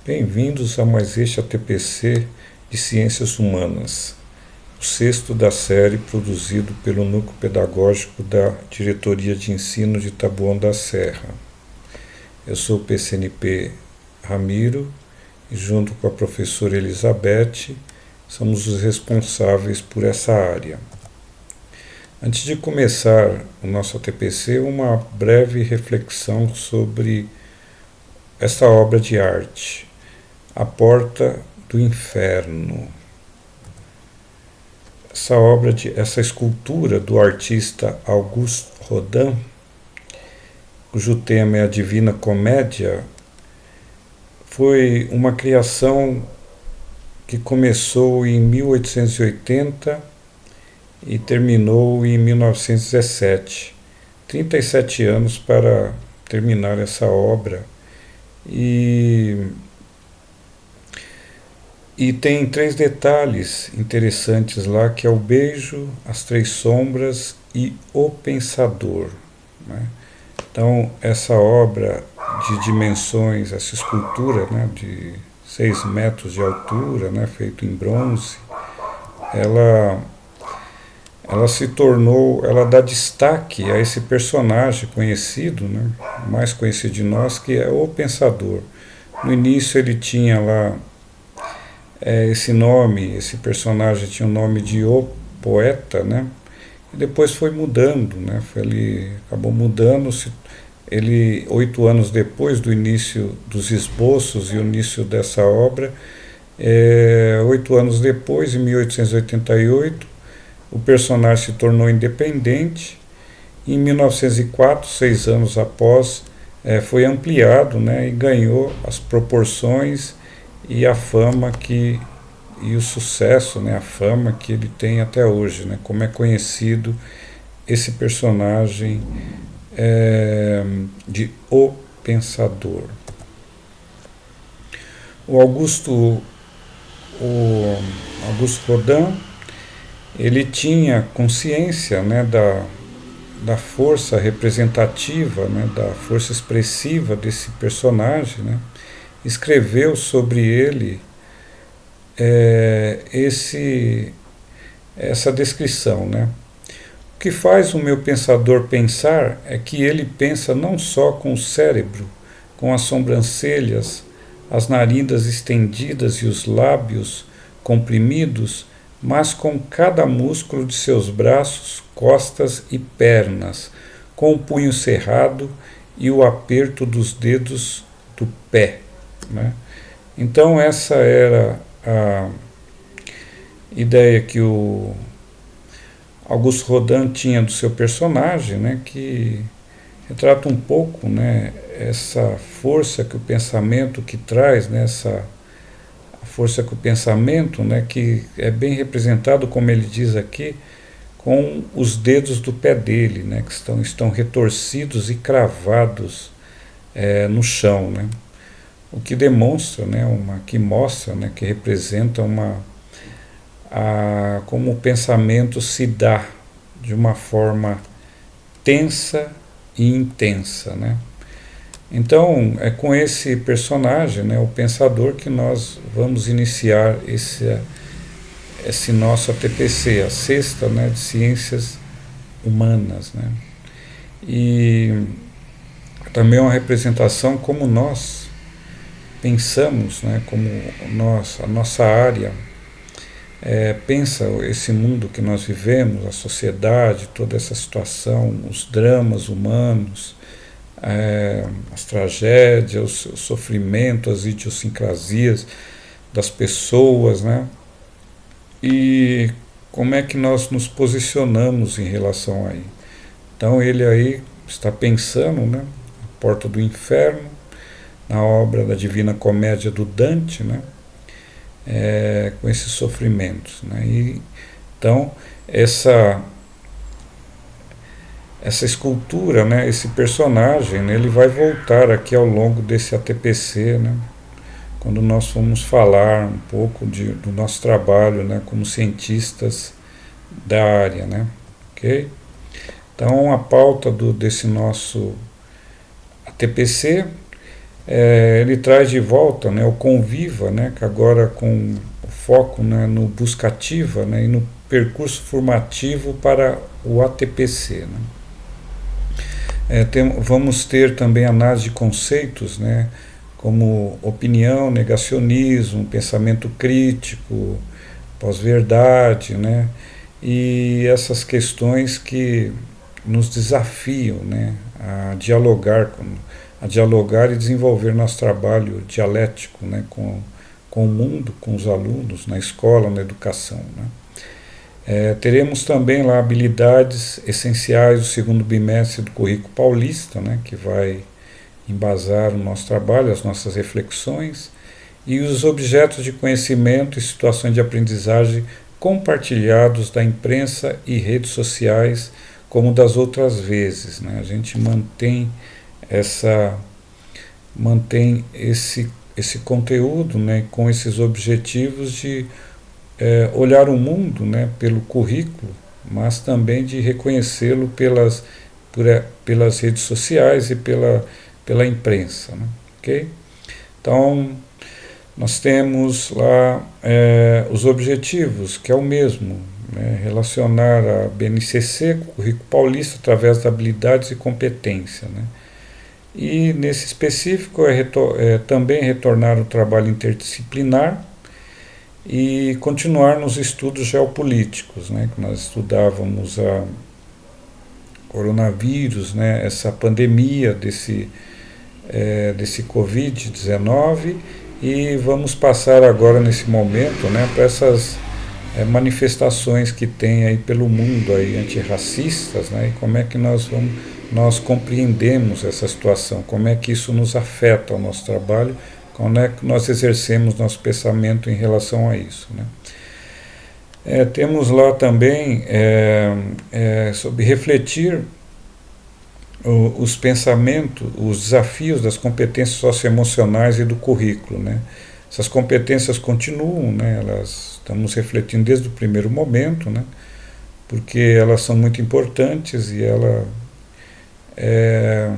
Bem-vindos a mais este ATPC de Ciências Humanas, o sexto da série produzido pelo Núcleo Pedagógico da Diretoria de Ensino de Taboão da Serra. Eu sou o PCNP Ramiro e, junto com a professora Elizabeth, somos os responsáveis por essa área. Antes de começar o nosso ATPC, uma breve reflexão sobre esta obra de arte, A Porta do Inferno. Essa escultura do artista Auguste Rodin, cujo tema é a Divina Comédia, foi uma criação que começou em 1880 e terminou em 1917. 37 anos para terminar essa obra. E tem 3 detalhes interessantes lá, que é o beijo, as 3 sombras e o pensador, né? Então, essa obra de dimensões, essa escultura, né, de 6 metros de altura, né, feito em bronze, ela se tornou, ela dá destaque a esse personagem conhecido, né, mais conhecido de nós, que é o Pensador. No início ele tinha lá esse nome, esse personagem tinha o nome de O Poeta, né, e depois foi mudando, né, ele acabou mudando, ele 8 anos depois do início dos esboços e o início dessa obra, 8 anos depois, em 1888, o personagem se tornou independente. Em 1904, 6 anos após, foi ampliado, né, e ganhou as proporções e a fama e o sucesso, né, a fama que ele tem até hoje, né, como é conhecido esse personagem de O Pensador. O Auguste Rodin, ele tinha consciência, né, da força representativa, né, da força expressiva desse personagem, né, escreveu sobre ele essa descrição, né? O que faz o meu pensador pensar é que ele pensa não só com o cérebro, com as sobrancelhas, as narinas estendidas e os lábios comprimidos, mas com cada músculo de seus braços, costas e pernas, com o punho cerrado e o aperto dos dedos do pé, né? Então essa era a ideia que o Auguste Rodin tinha do seu personagem, né, que retrata um pouco, né, essa força que o pensamento que traz, né, a força que o pensamento, né, que é bem representado, como ele diz aqui, com os dedos do pé dele, né, que estão retorcidos e cravados no chão, né, o que demonstra, né, que mostra, né, que representa como o pensamento se dá de uma forma tensa e intensa, né? Então, é com esse personagem, né, o Pensador, que nós vamos iniciar esse nosso ATPC, a sexta, né, de Ciências Humanas, né? E também é uma representação como nós pensamos, né, como a nossa área pensa esse mundo que nós vivemos, a sociedade, toda essa situação, os dramas humanos, as tragédias, o sofrimento, as idiosincrasias das pessoas, né? E como é que nós nos posicionamos em relação a isso. Então ele aí está pensando, né, a Porta do Inferno, na obra da Divina Comédia do Dante, né, com esses sofrimentos, né? E, então essa escultura, né, esse personagem, né, ele vai voltar aqui ao longo desse ATPC, né, quando nós vamos falar um pouco do nosso trabalho, né, como cientistas da área, né, ok? Então a pauta desse nosso ATPC ele traz de volta, né, o Conviva, né, que agora com o foco, né, no Buscativa, né, e no percurso formativo para o ATPC. Né. Vamos ter também análise de conceitos, né, como opinião, negacionismo, pensamento crítico, pós-verdade, né, e essas questões que nos desafiam, né, a dialogar e desenvolver nosso trabalho dialético, né, com o mundo, com os alunos, na escola, na educação. Né. Teremos também lá habilidades essenciais do segundo bimestre do currículo paulista, né, que vai embasar o nosso trabalho, as nossas reflexões, e os objetos de conhecimento e situações de aprendizagem compartilhados da imprensa e redes sociais, como das outras vezes. Né? A gente mantém esse conteúdo, né, com esses objetivos de olhar o mundo, né, pelo currículo, mas também de reconhecê-lo pelas redes sociais e pela imprensa. Né, okay? Então, nós temos lá os objetivos, que é o mesmo, né, relacionar a BNCC com o currículo paulista através de habilidades e competência. Né, e nesse específico também retornar ao trabalho interdisciplinar e continuar nos estudos geopolíticos, né, que nós estudávamos a coronavírus, né, essa pandemia desse Covid-19, e vamos passar agora nesse momento, né, para essas manifestações que tem aí pelo mundo aí, antirracistas, né, e como é que nós compreendemos essa situação, como é que isso nos afeta o nosso trabalho, como é que nós exercemos nosso pensamento em relação a isso. Né. Temos lá também sobre refletir os pensamentos, os desafios das competências socioemocionais e do currículo. Né. Essas competências continuam, né, estamos refletindo desde o primeiro momento, né, porque elas são muito importantes e ela é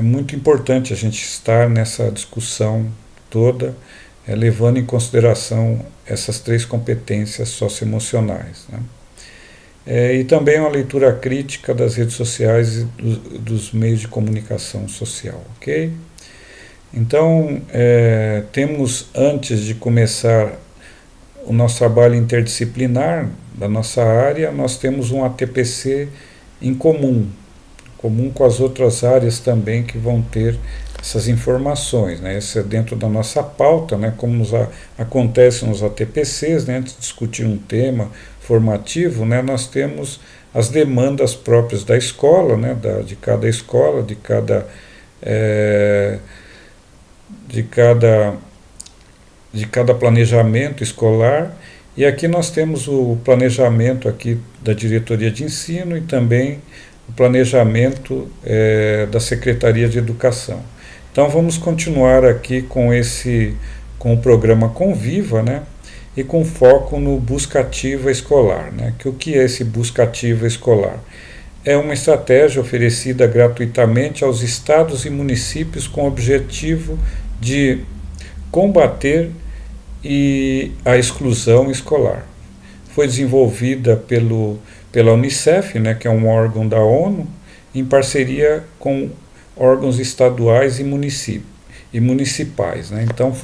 muito importante a gente estar nessa discussão toda, levando em consideração essas três competências socioemocionais. Né. E também uma leitura crítica das redes sociais e dos meios de comunicação social. Okay? Então, temos, antes de começar o nosso trabalho interdisciplinar da nossa área, nós temos um ATPC em comum com as outras áreas também que vão ter essas informações. Né? Isso é dentro da nossa pauta, né? Como acontece nos ATPCs, né? Antes de discutir um tema formativo, né? Nós temos as demandas próprias da escola, né? De cada escola, de cada planejamento escolar, e aqui nós temos o planejamento aqui da diretoria de ensino e também o planejamento da Secretaria de Educação. Então vamos continuar aqui com o programa Conviva, né, e com foco no Buscativa Escolar. Né, o que é esse Buscativa Escolar? É uma estratégia oferecida gratuitamente aos estados e municípios com o objetivo de combater a exclusão escolar. Foi desenvolvida pela Unicef, né, que é um órgão da ONU, em parceria com órgãos estaduais e municipais. Né. Então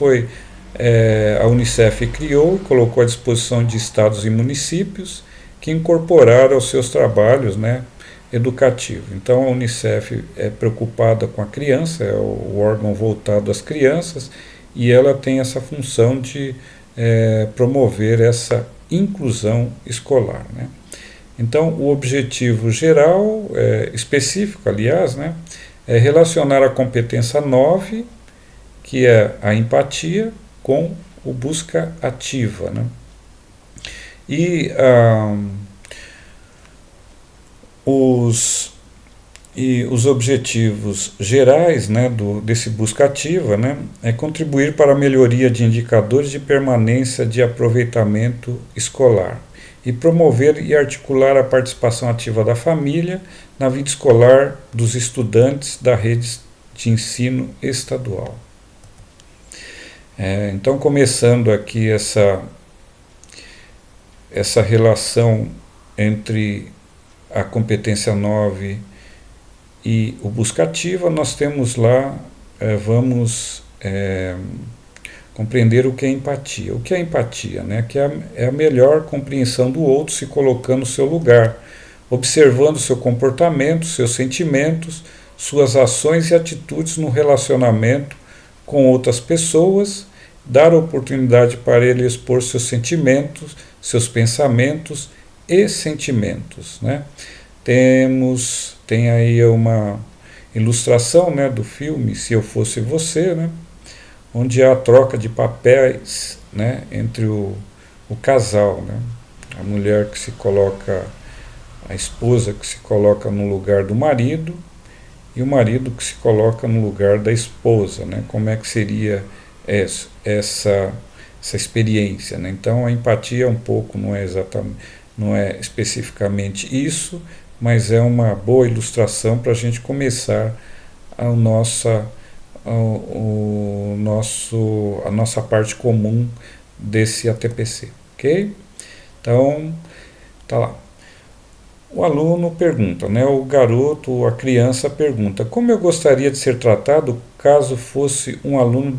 a Unicef criou e colocou à disposição de estados e municípios que incorporaram aos seus trabalhos, né, educativo. Então a Unicef é preocupada com a criança, é o órgão voltado às crianças, e ela tem essa função de promover essa inclusão escolar. Né. Então o objetivo geral, específico aliás, né, é relacionar a competência 9, que é a empatia, com o busca ativa. Né. E os objetivos gerais, né, desse busca ativa, né, é contribuir para a melhoria de indicadores de permanência de aproveitamento escolar e promover e articular a participação ativa da família na vida escolar dos estudantes da rede de ensino estadual. Então, começando aqui essa relação entre a competência 9 e o buscativa, nós temos lá, vamos compreender o que é empatia. O que é empatia? Né? Que é a melhor compreensão do outro, se colocando no seu lugar, observando seu comportamento, seus sentimentos, suas ações e atitudes no relacionamento com outras pessoas, dar oportunidade para ele expor seus sentimentos, seus pensamentos e sentimentos. Né? Tem aí uma ilustração, né, do filme Se Eu Fosse Você, né, onde há a troca de papéis, né, entre o casal, né, a mulher que se coloca, a esposa que se coloca no lugar do marido e o marido que se coloca no lugar da esposa, né, como é que seria essa experiência, né? Então a empatia é um pouco, não é especificamente isso, mas é uma boa ilustração para a gente começar a nossa parte comum desse ATPC, ok? Então, tá lá. O aluno pergunta, né, o garoto ou a criança pergunta: como eu gostaria de ser tratado caso fosse um aluno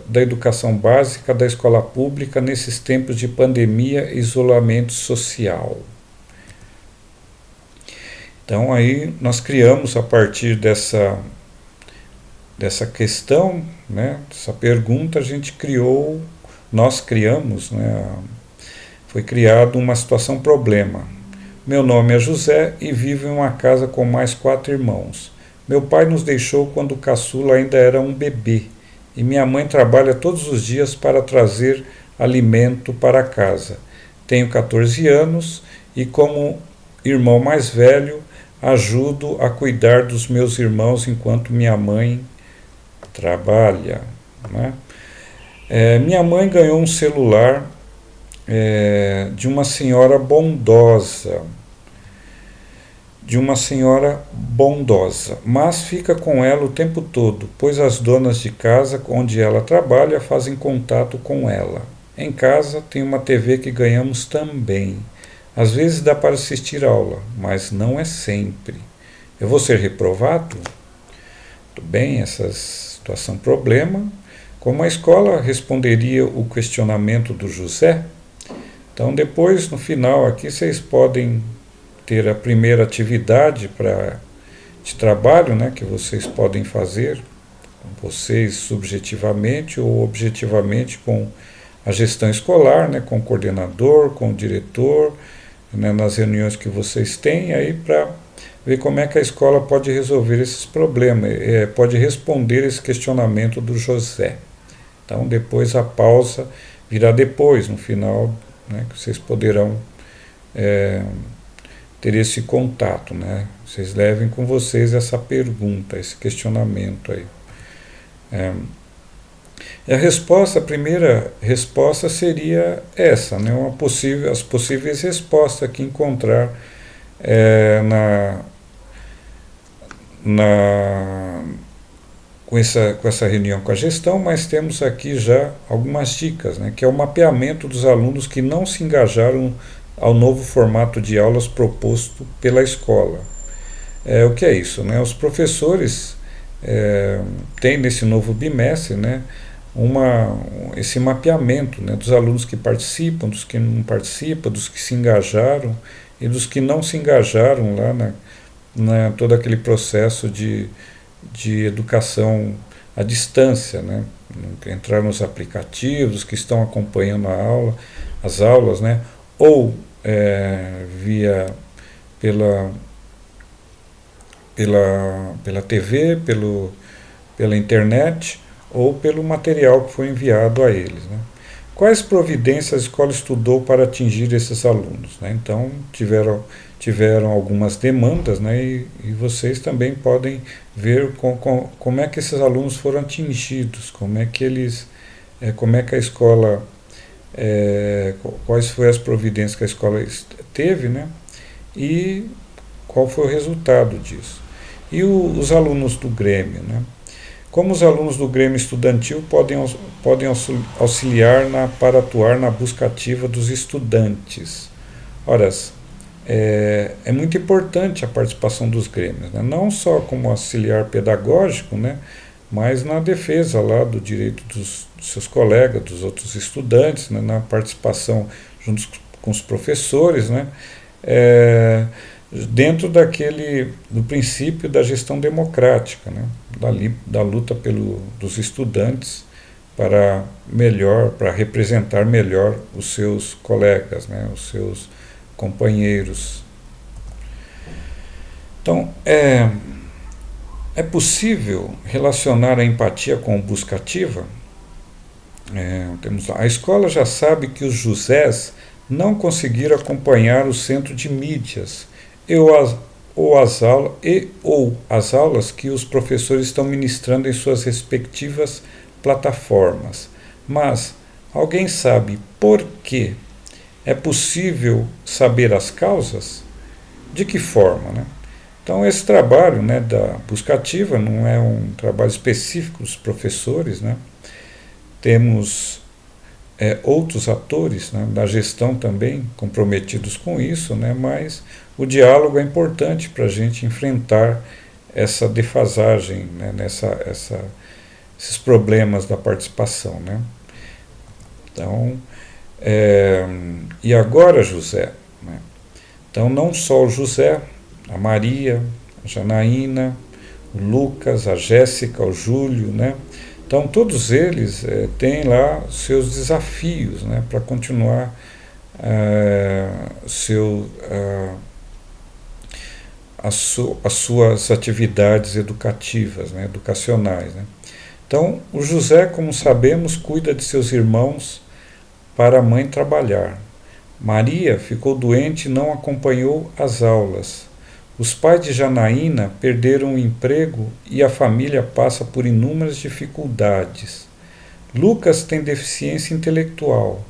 da educação básica da escola pública nesses tempos de pandemia e isolamento social? Então aí nós criamos, a partir dessa questão, né, dessa pergunta, nós criamos, né, foi criado uma situação problema. Meu nome é José e vivo em uma casa com mais 4 irmãos. Meu pai nos deixou quando o caçula ainda era um bebê e minha mãe trabalha todos os dias para trazer alimento para casa. Tenho 14 anos e, como irmão mais velho, ajudo a cuidar dos meus irmãos enquanto minha mãe trabalha. Né? Minha mãe ganhou um celular de uma senhora bondosa, mas fica com ela o tempo todo, pois as donas de casa onde ela trabalha fazem contato com ela. Em casa tem uma TV que ganhamos também. Às vezes dá para assistir aula, mas não é sempre. Eu vou ser reprovado? Tudo bem, essa situação problema. Como a escola responderia o questionamento do José? Então depois, no final aqui, vocês podem ter a primeira atividade de trabalho, né, que vocês podem fazer, vocês subjetivamente ou objetivamente com a gestão escolar, né, com o coordenador, com o diretor, né, nas reuniões que vocês têm, aí para ver como é que a escola pode resolver esses problemas, pode responder esse questionamento do José. Então depois a pausa virá depois, no final, né, que vocês poderão ter esse contato, né? Vocês levem com vocês essa pergunta, esse questionamento aí. A primeira resposta seria essa, né? As possíveis respostas que encontrar com essa reunião com a gestão, mas temos aqui já algumas dicas, né? Que é o mapeamento dos alunos que não se engajaram ao novo formato de aulas proposto pela escola. O que é isso? Né? Os professores têm nesse novo bimestre, né, esse mapeamento, né, dos alunos que participam, dos que não participam, dos que se engajaram e dos que não se engajaram lá todo aquele processo de educação à distância, né, entrar nos aplicativos, que estão acompanhando as aulas, né, ou pela TV, pela internet, ou pelo material que foi enviado a eles. Né? Quais providências a escola estudou para atingir esses alunos? Né? Então, tiveram algumas demandas, né? E vocês também podem ver como é que esses alunos foram atingidos, como é que a escola quais foram as providências que a escola teve, né? E qual foi o resultado disso. E os alunos do Grêmio, né? Como os alunos do Grêmio Estudantil podem auxiliar para atuar na busca ativa dos estudantes? Ora, é muito importante a participação dos grêmios, né? Não só como auxiliar pedagógico, né? Mas na defesa lá do direito dos seus colegas, dos outros estudantes, né? Na participação junto com os professores, né? Dentro do princípio da gestão democrática, né? Da luta dos estudantes para representar melhor os seus colegas, né? Os seus companheiros. Então, é possível relacionar a empatia com busca ativa? A escola já sabe que os Josés não conseguiram acompanhar o centro de mídias ou as aulas que os professores estão ministrando em suas respectivas plataformas. Mas alguém sabe por quê? É possível saber as causas? De que forma, né? Então, esse trabalho, né, da busca ativa não é um trabalho específico dos professores, né? Temos outros atores, né, da gestão também comprometidos com isso, né? Mas o diálogo é importante para a gente enfrentar essa defasagem, né, esses problemas da participação, né? Então, e agora, José? Né? Então, não só o José, a Maria, a Janaína, o Lucas, a Jéssica, o Júlio, né? Então, todos eles têm lá seus desafios, né, para continuar as suas atividades educativas, né, educacionais. Né? Então, o José, como sabemos, cuida de seus irmãos para a mãe trabalhar. Maria ficou doente e não acompanhou as aulas. Os pais de Janaína perderam o emprego e a família passa por inúmeras dificuldades. Lucas tem deficiência intelectual.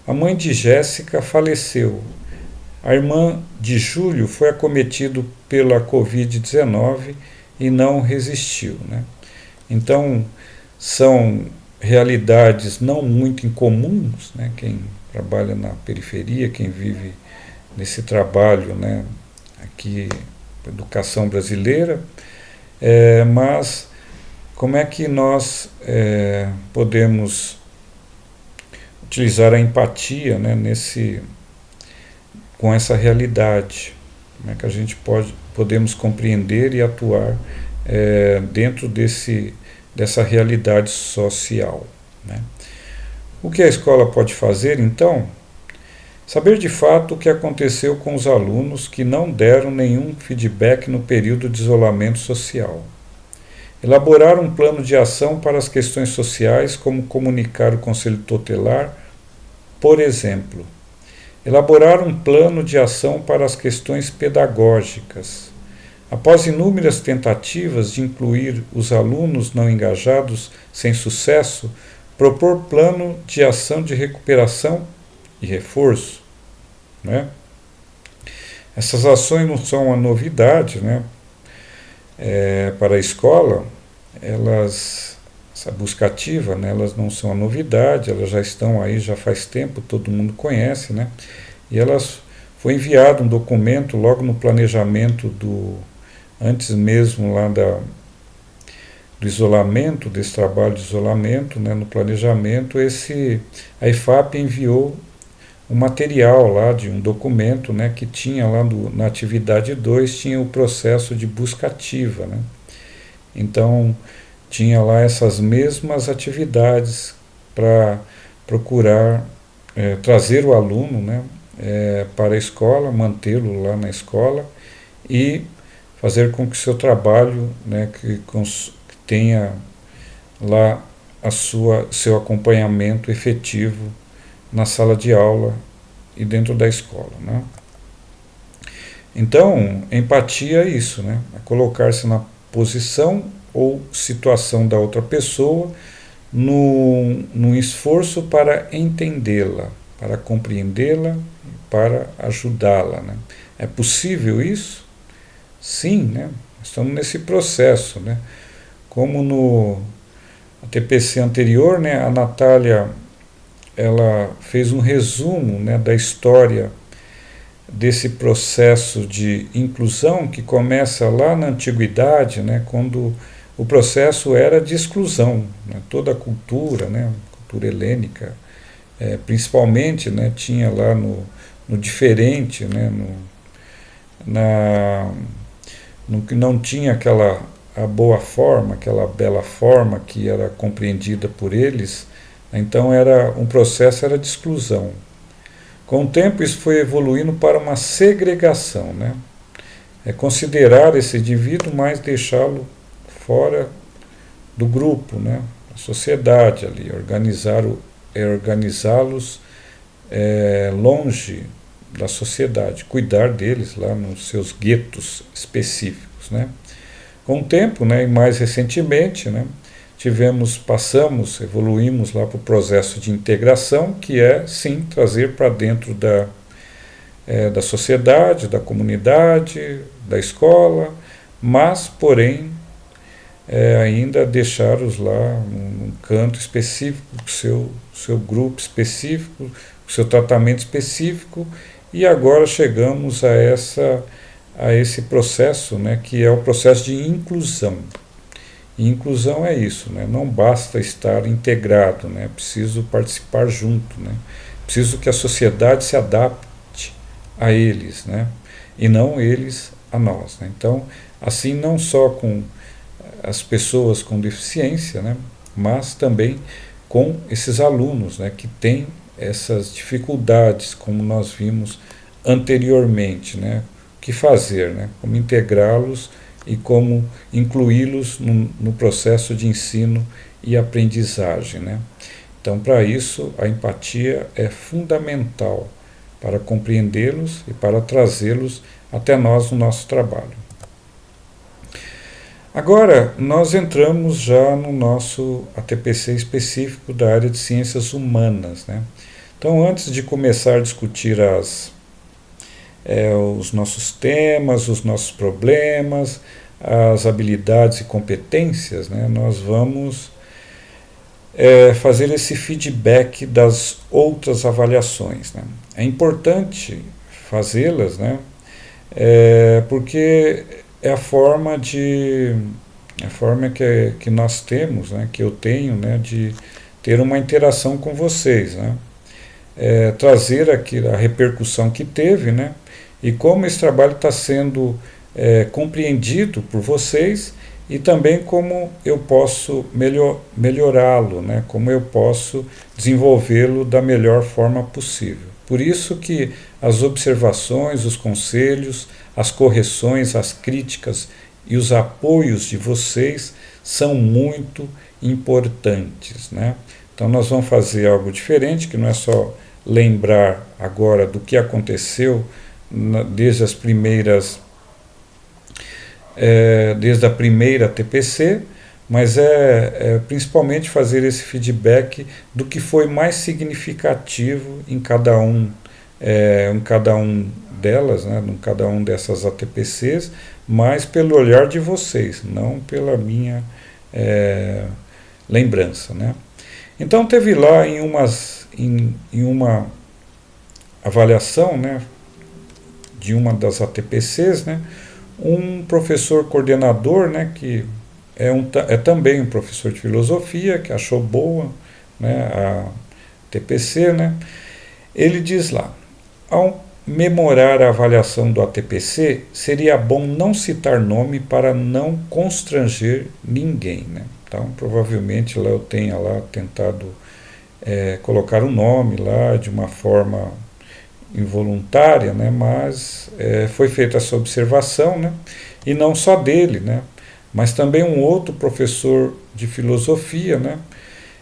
A mãe de Jéssica faleceu. A irmã de Júlio foi acometida pela Covid-19 e não resistiu. Né? Então, são realidades não muito incomuns, né? Quem trabalha na periferia, quem vive nesse trabalho, né, aqui, educação brasileira, mas como é que nós podemos utilizar a empatia, né, com essa realidade? Como é que a gente podemos compreender e atuar dentro dessa realidade social, né? O que a escola pode fazer, então? Saber de fato o que aconteceu com os alunos que não deram nenhum feedback no período de isolamento social. Elaborar um plano de ação para as questões sociais, como comunicar o conselho tutelar, por exemplo. Elaborar um plano de ação para as questões pedagógicas. Após inúmeras tentativas de incluir os alunos não engajados sem sucesso, propor plano de ação de recuperação e reforço. Né? Essas ações não são uma novidade, né? Para a escola, essa busca ativa, né, elas não são uma novidade, elas já estão aí já faz tempo, todo mundo conhece, né? E foi enviado um documento logo no planejamento antes mesmo lá do isolamento, desse trabalho de isolamento, né, no planejamento, a IFAP enviou um material lá de um documento, né, que tinha lá na atividade 2, tinha o processo de busca ativa, né? Então, tinha lá essas mesmas atividades para procurar trazer o aluno, né, para a escola, mantê-lo lá na escola e fazer com que o seu trabalho, né, que tenha lá seu acompanhamento efetivo na sala de aula e dentro da escola, né? Então, empatia é isso, né? É colocar-se na posição ou situação da outra pessoa no esforço para entendê-la, para compreendê-la, para ajudá-la, né? É possível isso? Sim, né? Estamos nesse processo, né? Como no TPC anterior, né, a Natália ela fez um resumo, né, da história desse processo de inclusão que começa lá na antiguidade, né, quando o processo era de exclusão, né, toda a cultura, né, cultura helênica, principalmente, né, tinha lá no diferente, né, no que não tinha aquela a boa forma, aquela bela forma que era compreendida por eles, então era um processo era de exclusão. Com o tempo isso foi evoluindo para uma segregação, né? É considerar esse indivíduo, mas deixá-lo fora do grupo, né? A sociedade ali, organizá-los longe da sociedade, cuidar deles lá nos seus guetos específicos, né? Com o tempo, né, e mais recentemente, né, evoluímos lá para o processo de integração, que é, sim, trazer para dentro da sociedade, da comunidade, da escola, mas, porém, ainda deixá-los lá num canto específico, com seu grupo específico, com seu tratamento específico, e agora chegamos a esse processo, né, que é o processo de inclusão. E inclusão é isso, né, não basta estar integrado, né, preciso participar junto, né, preciso que a sociedade se adapte a eles, né, e não eles a nós, né. Então, assim, não só com as pessoas com deficiência, né, mas também com esses alunos, né, que têm essas dificuldades, como nós vimos anteriormente, né, o que fazer, né, como integrá-los e como incluí-los no processo de ensino e aprendizagem, né. Então, para isso, a empatia é fundamental para compreendê-los e para trazê-los até nós no nosso trabalho. Agora, nós entramos já no nosso ATPC específico da área de ciências humanas, né. Então, antes de começar a discutir os nossos temas, os nossos problemas, as habilidades e competências, né, nós vamos fazer esse feedback das outras avaliações, né. É importante fazê-las, né, porque é a forma que nós temos, né, que eu tenho, né, de ter uma interação com vocês, né, trazer aqui a repercussão que teve, né, e como esse trabalho está sendo compreendido por vocês e também como eu posso melhorá-lo, né, como eu posso desenvolvê-lo da melhor forma possível. Por isso que as observações, os conselhos, as correções, as críticas e os apoios de vocês são muito importantes, né? Então nós vamos fazer algo diferente, que não é só lembrar agora do que aconteceu desde a primeira TPC, mas principalmente fazer esse feedback do que foi mais significativo em cada um delas, né, em cada um dessas ATPCs, mas pelo olhar de vocês, não pela minha lembrança, né. Então teve lá em uma avaliação, né, de uma das ATPCs, né, um professor coordenador, né, que é também um professor de filosofia, que achou boa, né, a TPC, né, ele diz lá: ao memorar a avaliação do ATPC, seria bom não citar nome para não constranger ninguém, né? Então, provavelmente lá eu tenha lá tentado colocar um nome lá de uma forma involuntária, né? Mas foi feita essa observação, né? E não só dele, né? Mas também um outro professor de filosofia, né?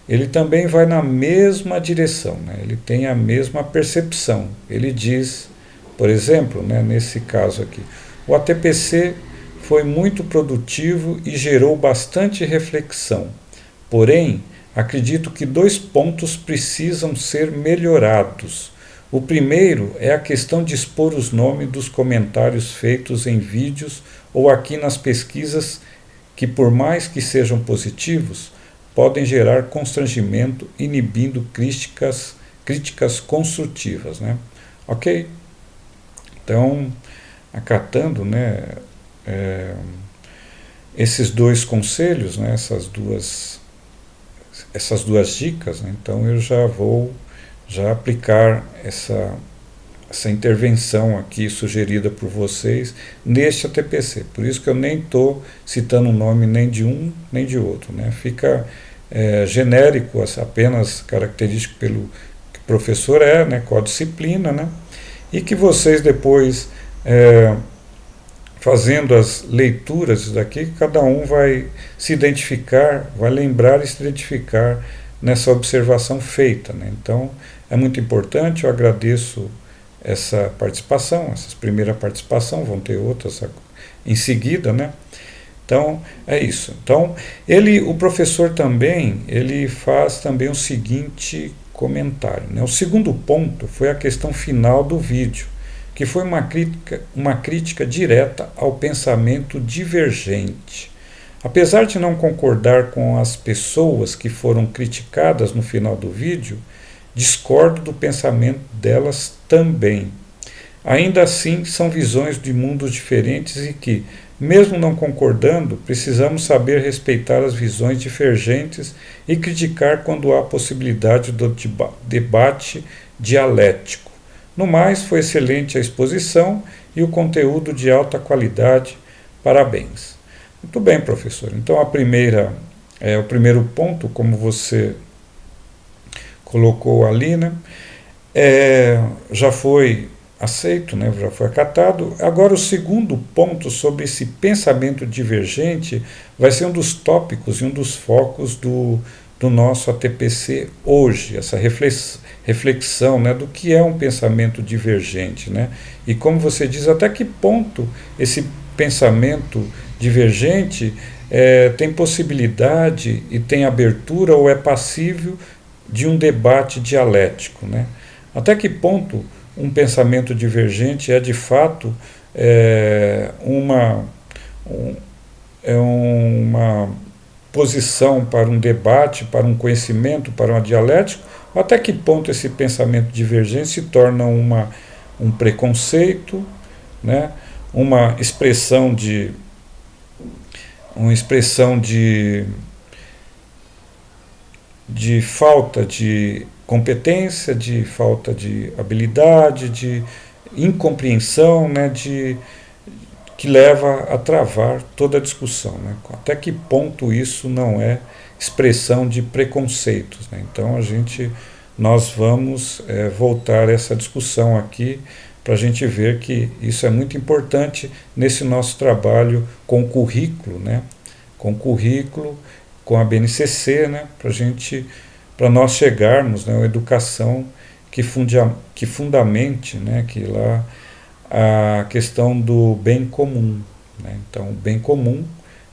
Ele também vai na mesma direção, né? Ele tem a mesma percepção. Ele diz, por exemplo, né, nesse caso aqui, o ATPC foi muito produtivo e gerou bastante reflexão. Porém, acredito que 2 pontos precisam ser melhorados. O primeiro é a questão de expor os nomes dos comentários feitos em vídeos ou aqui nas pesquisas que, por mais que sejam positivos, podem gerar constrangimento, inibindo críticas construtivas, né? Ok? Então, acatando, né, esses 2 conselhos, né, essas duas dicas, né, então eu já vou aplicar essa intervenção aqui sugerida por vocês neste ATPC. Por isso que eu nem estou citando o nome nem de um nem de outro, né? Fica genérico, apenas característico pelo que o professor é, né, qual disciplina, né? E que vocês depois, fazendo as leituras daqui, cada um vai se identificar, vai lembrar e se identificar nessa observação feita, né? Então, é muito importante, eu agradeço essa participação, essa primeira participação, vão ter outras em seguida, né? Então, é isso. Então, o professor também, ele faz também o seguinte comentário, né? O segundo ponto foi a questão final do vídeo, que foi uma crítica direta ao pensamento divergente. Apesar de não concordar com as pessoas que foram criticadas no final do vídeo, discordo do pensamento delas também. Ainda assim, são visões de mundos diferentes e que, mesmo não concordando, precisamos saber respeitar as visões divergentes e criticar quando há possibilidade do debate dialético. No mais, foi excelente a exposição e o conteúdo de alta qualidade. Parabéns. Muito bem, professor. Então, o primeiro ponto, como você colocou ali, né, já foi aceito, né, já foi acatado. Agora, o segundo ponto sobre esse pensamento divergente vai ser um dos tópicos e um dos focos do nosso ATPC hoje, essa reflexão, né, do que é um pensamento divergente, né, e como você diz, até que ponto esse pensamento divergente tem possibilidade e tem abertura ou é passível de um debate dialético, né? Até que ponto um pensamento divergente é de fato uma posição para um debate, para um conhecimento, para uma dialética, ou até que ponto esse pensamento divergente se torna um preconceito, né? uma expressão de falta de competência, de falta de habilidade, de incompreensão, né, que leva a travar toda a discussão, né? Até que ponto isso não é expressão de preconceitos, né? Então nós vamos voltar a essa discussão aqui para a gente ver que isso é muito importante nesse nosso trabalho com o currículo, né? Com o currículo, com a BNCC, né? Para nós chegarmos, né, uma educação que fundamente, né, que lá a questão do bem comum, né? Então, o bem comum,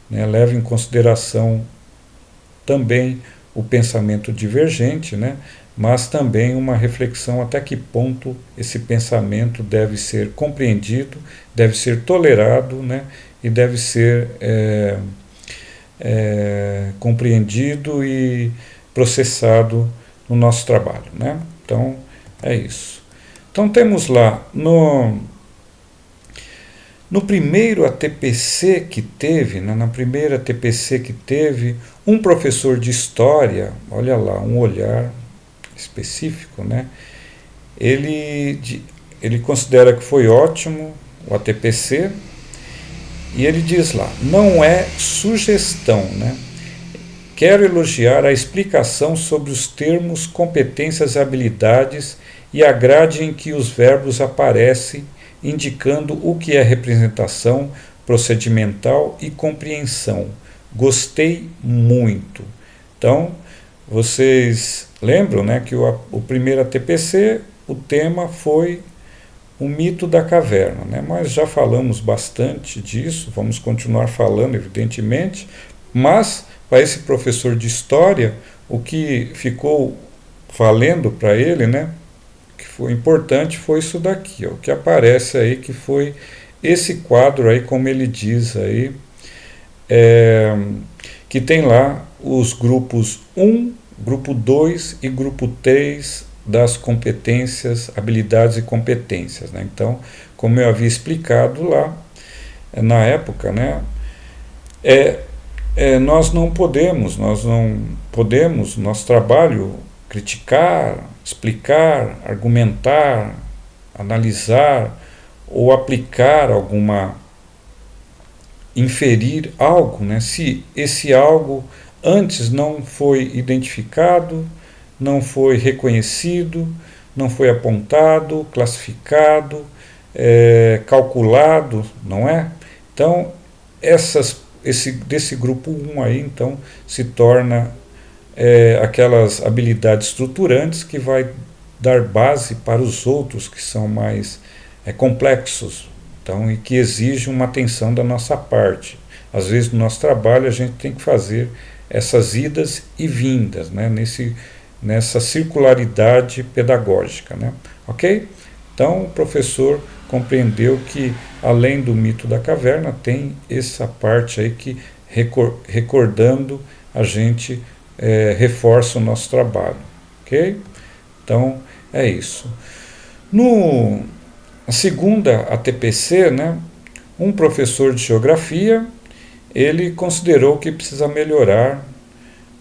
né, leva em consideração também o pensamento divergente, né, mas também uma reflexão até que ponto esse pensamento deve ser compreendido, deve ser tolerado, né, e deve ser compreendido e processado no nosso trabalho, né? Então, é isso. Então, temos lá, no primeiro ATPC que teve, né, na primeira ATPC que teve, um professor de história, olha lá, um olhar específico, né? Ele considera que foi ótimo o ATPC, e ele diz lá, não é sugestão, né? Quero elogiar a explicação sobre os termos, competências e habilidades e a grade em que os verbos aparecem, indicando o que é representação procedimental e compreensão. Gostei muito. Então, vocês lembram, né, que o primeiro ATPC, o tema foi o mito da caverna, né? Mas já falamos bastante disso, vamos continuar falando, evidentemente, Mas, para esse professor de história, o que ficou valendo para ele, né, que foi importante, foi isso daqui, ó, o que aparece aí, que foi esse quadro aí, como ele diz aí, que tem lá os grupos 1, grupo 2 e grupo 3 das competências, habilidades e competências, né? Então, como eu havia explicado lá, na época, né, nós não podemos, nosso trabalho, criticar, explicar, argumentar, analisar ou aplicar inferir algo, né? Se esse algo antes não foi identificado, não foi reconhecido, não foi apontado, classificado, calculado, não é? Então, desse grupo 1 aí, então, se torna aquelas habilidades estruturantes que vai dar base para os outros que são mais complexos, então, e que exigem uma atenção da nossa parte. Às vezes no nosso trabalho a gente tem que fazer essas idas e vindas, né, nessa circularidade pedagógica, né? Ok? Então o professor compreendeu que além do mito da caverna tem essa parte aí que recordando a gente reforça o nosso trabalho, ok? Então é isso. A segunda ATPC, né, um professor de geografia, ele considerou que precisava melhorar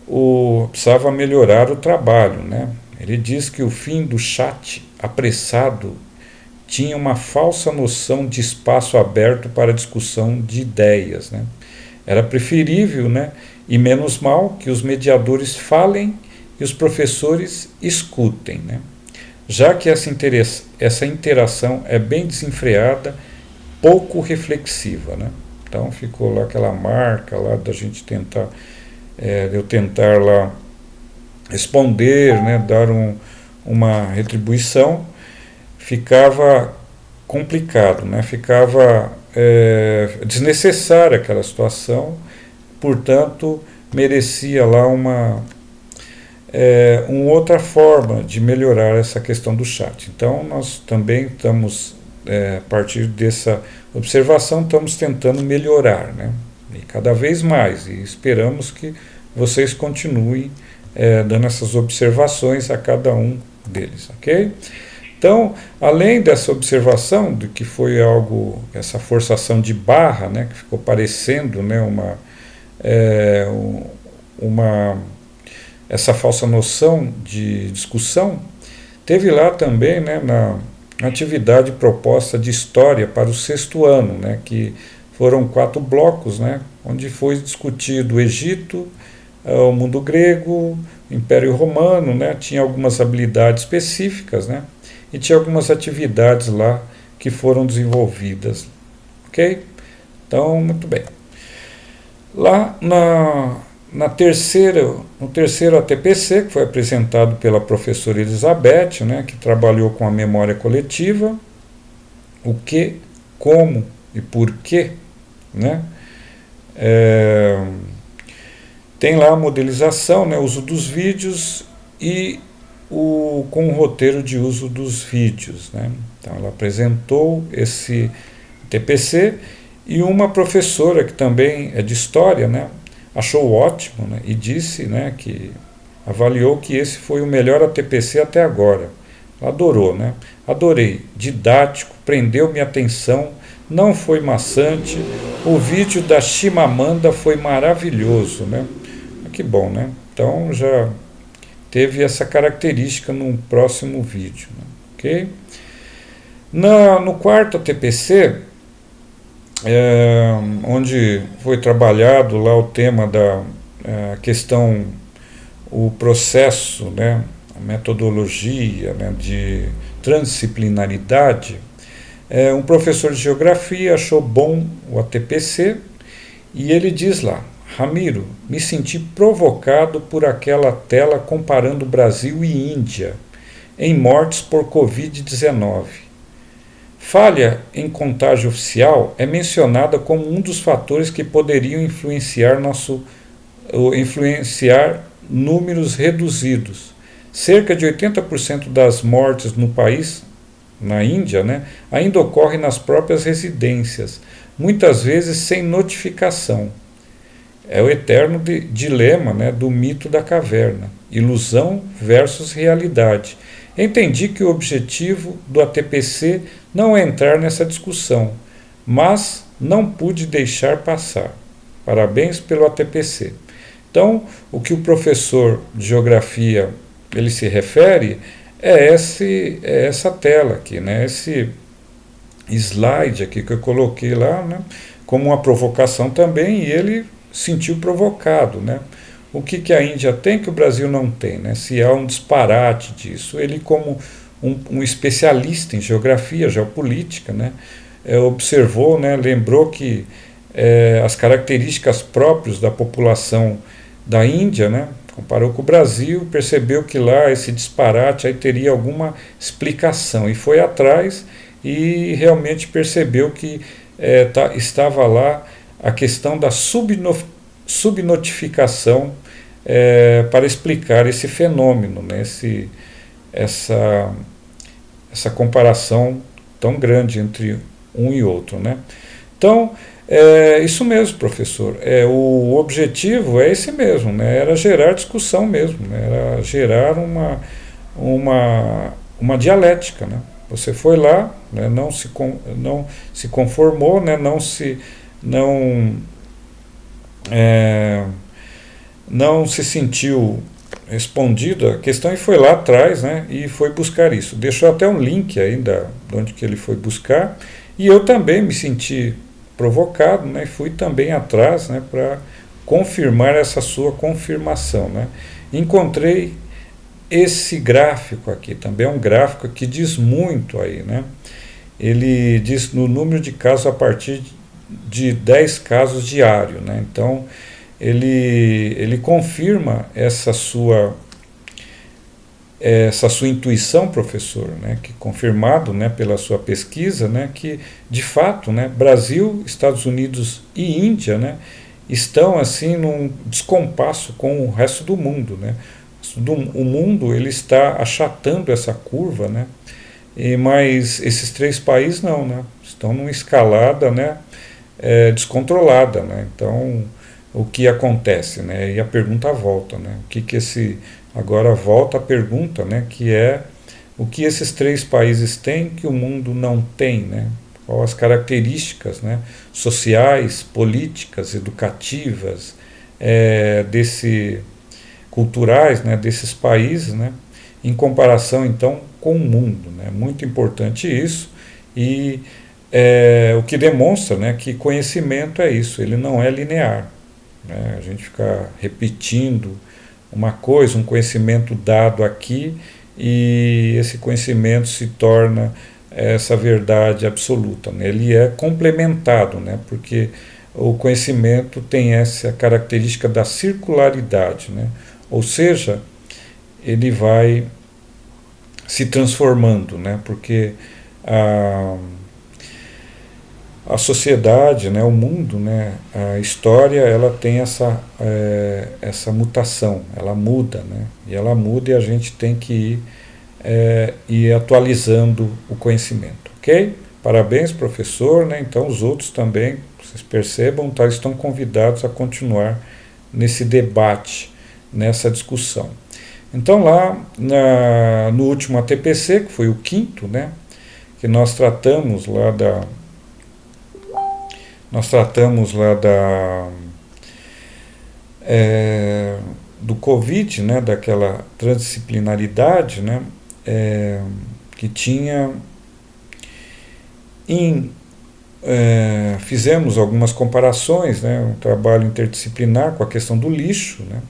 o trabalho, né? Ele diz que o fim do chat apressado tinha uma falsa noção de espaço aberto para discussão de ideias, né? Era preferível, né, e menos mal que os mediadores falem e os professores escutem, né? Já que essa interação é bem desenfreada, pouco reflexiva, né? Então ficou lá aquela marca lá da gente tentar, de eu tentar lá responder, né, dar uma retribuição, ficava complicado, né? Ficava desnecessária aquela situação, portanto merecia lá uma outra forma de melhorar essa questão do chat. Então nós também estamos, a partir dessa observação, estamos tentando melhorar, né? E cada vez mais, e esperamos que vocês continuem dando essas observações a cada um deles, ok? Então, além dessa observação de que foi algo, essa forçação de barra, né, que ficou parecendo, né, essa falsa noção de discussão, teve lá também, né, na atividade proposta de história para o 6º ano, né, que foram 4 blocos, né, onde foi discutido o Egito, o mundo grego, o Império Romano, né, tinha algumas habilidades específicas, né, e tinha algumas atividades lá que foram desenvolvidas, ok? Então, muito bem. Lá no terceiro ATPC, que foi apresentado pela professora Elizabeth, né, que trabalhou com a memória coletiva, o que, como e porquê, né? Tem lá a modelização, né, o uso dos vídeos e com o roteiro de uso dos vídeos, né? Então ela apresentou esse TPC e uma professora que também é de história, né, achou ótimo, né, e disse, né, que avaliou que esse foi o melhor ATPC até agora. Adorou, né? Adorei, didático, prendeu minha atenção, não foi maçante, o vídeo da Chimamanda foi maravilhoso, né? Que bom, né? Então já teve essa característica no próximo vídeo, né? Ok? No quarto ATPC, onde foi trabalhado lá o tema da questão, o processo, né, a metodologia, né, de transdisciplinaridade, um professor de geografia achou bom o ATPC e ele diz lá: Ramiro, me senti provocado por aquela tela comparando Brasil e Índia em mortes por Covid-19. Falha em contagem oficial é mencionada como um dos fatores que poderiam influenciar nosso influenciar números reduzidos. Cerca de 80% das mortes no país, na Índia, né, ainda ocorre nas próprias residências, muitas vezes sem notificação. É o eterno dilema, né, do mito da caverna, ilusão versus realidade. Entendi que o objetivo do ATPC não é entrar nessa discussão, mas não pude deixar passar. Parabéns pelo ATPC. Então, o que o professor de geografia ele se refere é essa tela aqui, né? Esse slide aqui que eu coloquei lá, né? Como uma provocação também, e ele sentiu provocado, né? O que a Índia tem que o Brasil não tem, né? Se há um disparate disso. Ele, como um especialista em geografia, geopolítica, né? Observou, né? Lembrou que as características próprias da população da Índia, né? Comparou com o Brasil, percebeu que lá esse disparate aí teria alguma explicação e foi atrás e realmente percebeu que estava lá a questão da subnotificação para explicar esse fenômeno, né? Essa comparação tão grande entre um e outro, né? Então, isso mesmo, professor. O objetivo é esse mesmo, né? Era gerar discussão mesmo, né? Era gerar uma dialética, né? Você foi lá, né? não se conformou, né? Não se sentiu respondido a questão e foi lá atrás, né? E foi buscar isso. Deixou até um link aí de onde que ele foi buscar. E eu também me senti provocado, né, e fui também atrás, né, para confirmar essa sua confirmação, né. Encontrei esse gráfico aqui, também é um gráfico que diz muito aí, né. Ele diz no número de casos a partir de 10 casos diários, né. Então ele confirma essa sua intuição, professor, né, que confirmado, né, pela sua pesquisa, né, que de fato, né, Brasil, Estados Unidos e Índia, né, estão assim num descompasso com o resto do mundo, né. O mundo ele está achatando essa curva, né, mas esses três países não, né, estão numa escalada, né, descontrolada, né. Então o que acontece, né, e a pergunta volta, né, agora volta a pergunta, né, que é o que esses três países têm que o mundo não tem, né? Quais as características, né, sociais, políticas, educativas, culturais, né, desses países, né, em comparação então com o mundo, né? Muito importante isso e o que demonstra, né, que conhecimento é isso, ele não é linear, né? A gente fica repetindo uma coisa, um conhecimento dado aqui, e esse conhecimento se torna essa verdade absoluta, né? Ele é complementado, né? Porque o conhecimento tem essa característica da circularidade, né? Ou seja, ele vai se transformando, né? Porque a sociedade, né, o mundo, né, a história, ela tem essa mutação, ela muda, né, e ela muda e a gente tem que ir atualizando o conhecimento, ok? Parabéns, professor, né, então os outros também, vocês percebam, tá, estão convidados a continuar nesse debate, nessa discussão. Então lá, no último ATPC, que foi o quinto, né, que nós tratamos lá do Covid, né, daquela transdisciplinaridade, né, que tinha fizemos algumas comparações, né, um trabalho interdisciplinar com a questão do lixo, né,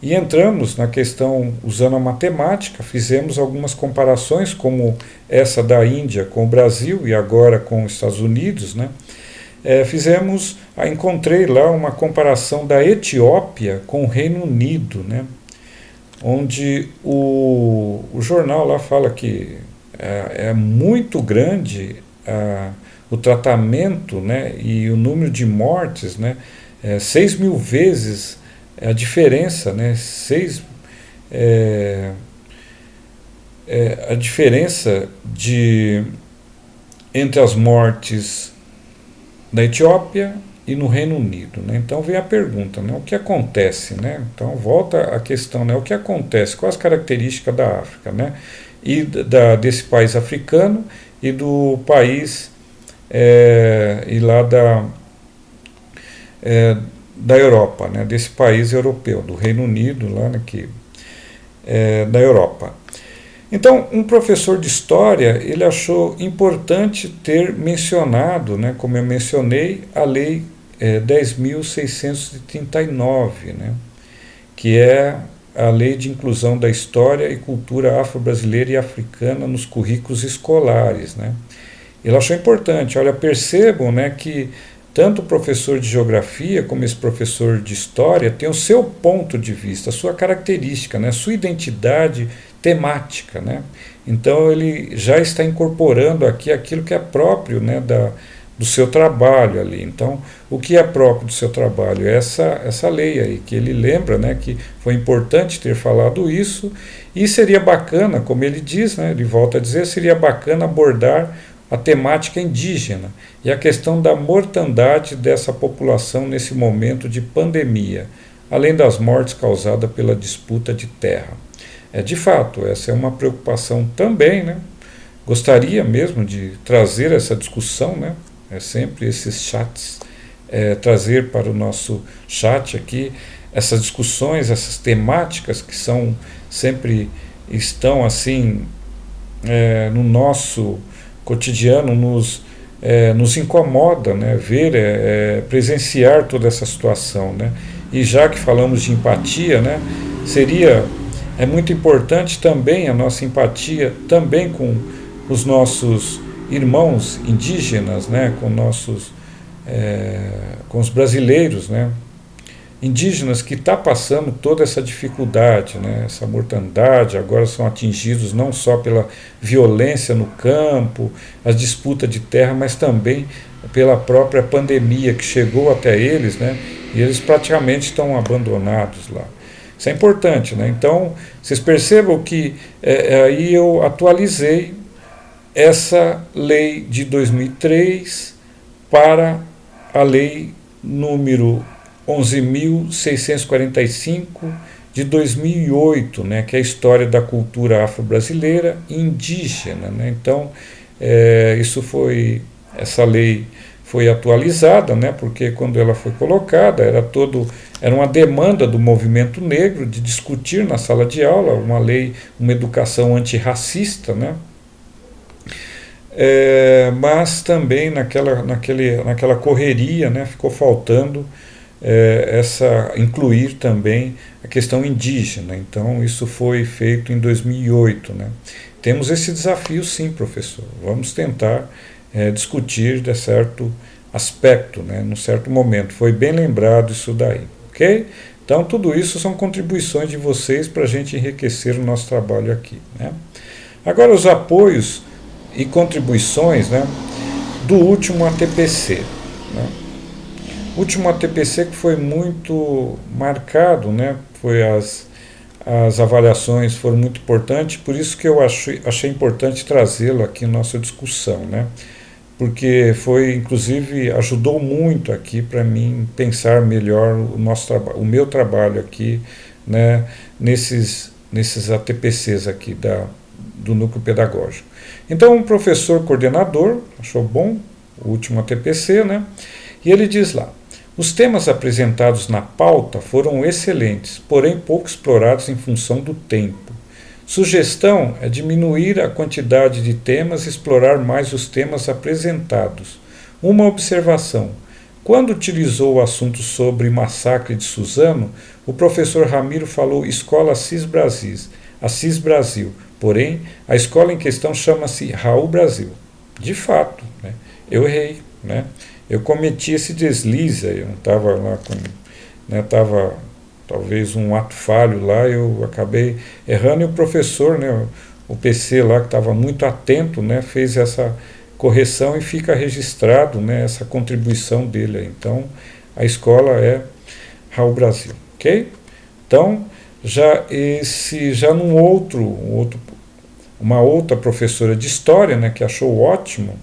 e entramos na questão usando a matemática, fizemos algumas comparações como essa da Índia com o Brasil e agora com os Estados Unidos, né. Encontrei lá uma comparação da Etiópia com o Reino Unido, né, onde o jornal lá fala que é muito grande o tratamento, né, e o número de mortes, né, 6.000 vezes a diferença, né, a diferença entre as mortes da Etiópia e no Reino Unido, né? Então vem a pergunta, né, o que acontece, né? Então volta a questão, né, o que acontece, quais as características da África, né, e desse país africano e do país e lá da Europa, né, desse país europeu, do Reino Unido, lá, né, da Europa. Então, um professor de história, ele achou importante ter mencionado, né, como eu mencionei, a Lei 10.639, né, que é a Lei de Inclusão da História e Cultura Afro-Brasileira e Africana nos currículos escolares, né. Ele achou importante, olha, percebam, né, que tanto o professor de geografia como esse professor de história tem o seu ponto de vista, a sua característica, né, a sua identidade temática, né? Então ele já está incorporando aqui aquilo que é próprio, né, do seu trabalho ali. Então, o que é próprio do seu trabalho? Essa lei aí, que ele lembra, né, que foi importante ter falado isso, e seria bacana, como ele diz, né, ele volta a dizer, seria bacana abordar a temática indígena e a questão da mortandade dessa população nesse momento de pandemia, além das mortes causadas pela disputa de terra. De fato, essa é uma preocupação também, né? Gostaria mesmo de trazer essa discussão, né? Sempre esses chats, trazer para o nosso chat aqui essas discussões, essas temáticas que são sempre estão assim no nosso cotidiano, nos incomoda, né? Ver, presenciar toda essa situação, né? E já que falamos de empatia, né? É muito importante também a nossa empatia também com os nossos irmãos indígenas, né, com os brasileiros, né, indígenas que está passando toda essa dificuldade, né, essa mortandade, agora são atingidos não só pela violência no campo, as disputas de terra, mas também pela própria pandemia que chegou até eles, né, e eles praticamente estão abandonados lá. Isso é importante, né? Então, vocês percebam que aí eu atualizei essa lei de 2003 para a lei número 11.645 de 2008, né? Que é a história da cultura afro-brasileira e indígena, né? Então, essa lei foi atualizada, né, porque quando ela foi colocada era uma demanda do movimento negro de discutir na sala de aula uma lei, uma educação antirracista, né, mas também naquela correria, né, ficou faltando incluir também a questão indígena. Então isso foi feito em 2008, né. Temos esse desafio, sim, professor. Vamos tentar discutir de certo aspecto, né, num certo momento. Foi bem lembrado isso daí, ok? Então, tudo isso são contribuições de vocês para a gente enriquecer o nosso trabalho aqui, né? Agora, os apoios e contribuições, né, do último ATPC. Né? O último ATPC que foi muito marcado, né, as avaliações foram muito importantes, por isso que eu achei importante trazê-lo aqui na nossa discussão, né? Porque inclusive, ajudou muito aqui para mim pensar melhor o meu trabalho aqui, né, nesses ATPCs aqui do núcleo pedagógico. Então, um professor coordenador achou bom o último ATPC, né? E ele diz lá: os temas apresentados na pauta foram excelentes, porém pouco explorados em função do tempo. Sugestão é diminuir a quantidade de temas e explorar mais os temas apresentados. Uma observação: quando utilizou o assunto sobre massacre de Suzano, o professor Ramiro falou Escola Assis Brasil, porém a escola em questão chama-se Raul Brasil. De fato, né, eu errei, né? Eu cometi esse deslize, eu não estava lá estava talvez um ato falho lá, eu acabei errando, e o professor, né, o PC lá, que estava muito atento, né, fez essa correção e fica registrado, né, essa contribuição dele. Então, a escola é Raul Brasil. ok? Então, uma outra professora de história, né, que achou ótimo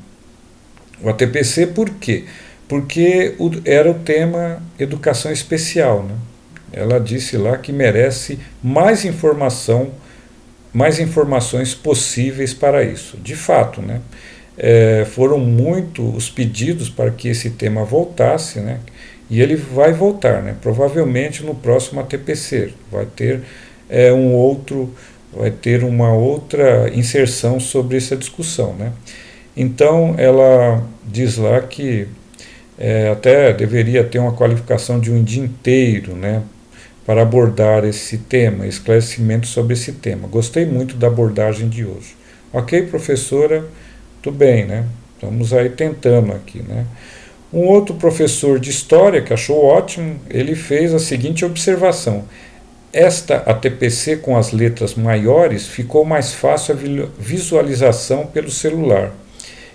o ATPC, por quê? Porque era o tema educação especial, né? Ela disse lá que merece mais informações possíveis para isso. De fato, né? Foram muito os pedidos para que esse tema voltasse, né? E ele vai voltar, né? Provavelmente no próximo ATPC vai ter vai ter uma outra inserção sobre essa discussão, né? Então ela diz lá que até deveria ter uma qualificação de um dia inteiro, né, para abordar esse tema, esclarecimento sobre esse tema. Gostei muito da abordagem de hoje. Ok, professora? Tudo bem, né? Estamos aí tentando aqui, né? Um outro professor de história que achou ótimo, ele fez a seguinte observação: esta ATPC com as letras maiores ficou mais fácil a visualização pelo celular.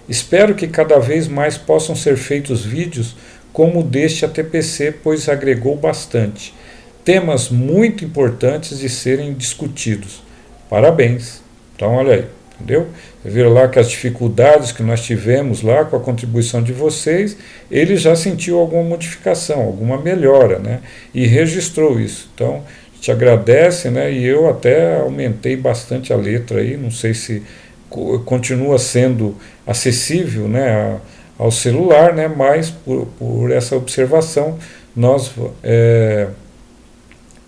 Espero que cada vez mais possam ser feitos vídeos como o deste ATPC, pois agregou bastante. Temas muito importantes de serem discutidos. Parabéns. Então, olha aí, entendeu? Você viram lá que as dificuldades que nós tivemos lá com a contribuição de vocês, ele já sentiu alguma modificação, alguma melhora, né? E registrou isso. Então, te agradece, né? E eu até aumentei bastante a letra aí, não sei se continua sendo acessível, né, ao celular, né, mas por essa observação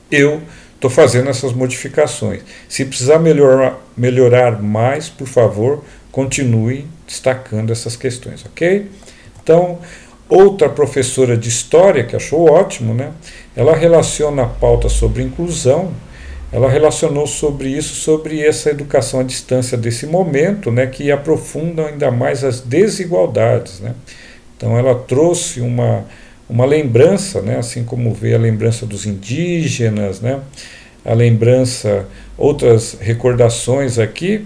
eu estou fazendo essas modificações. Se precisar melhorar mais, por favor, continue destacando essas questões, ok? Então, outra professora de história que achou ótimo, né, ela relaciona a pauta sobre inclusão. Ela relacionou sobre essa educação à distância desse momento, né, que aprofundam ainda mais as desigualdades, né? Então ela trouxe uma lembrança, né, assim como vê a lembrança dos indígenas, né, a lembrança, outras recordações aqui,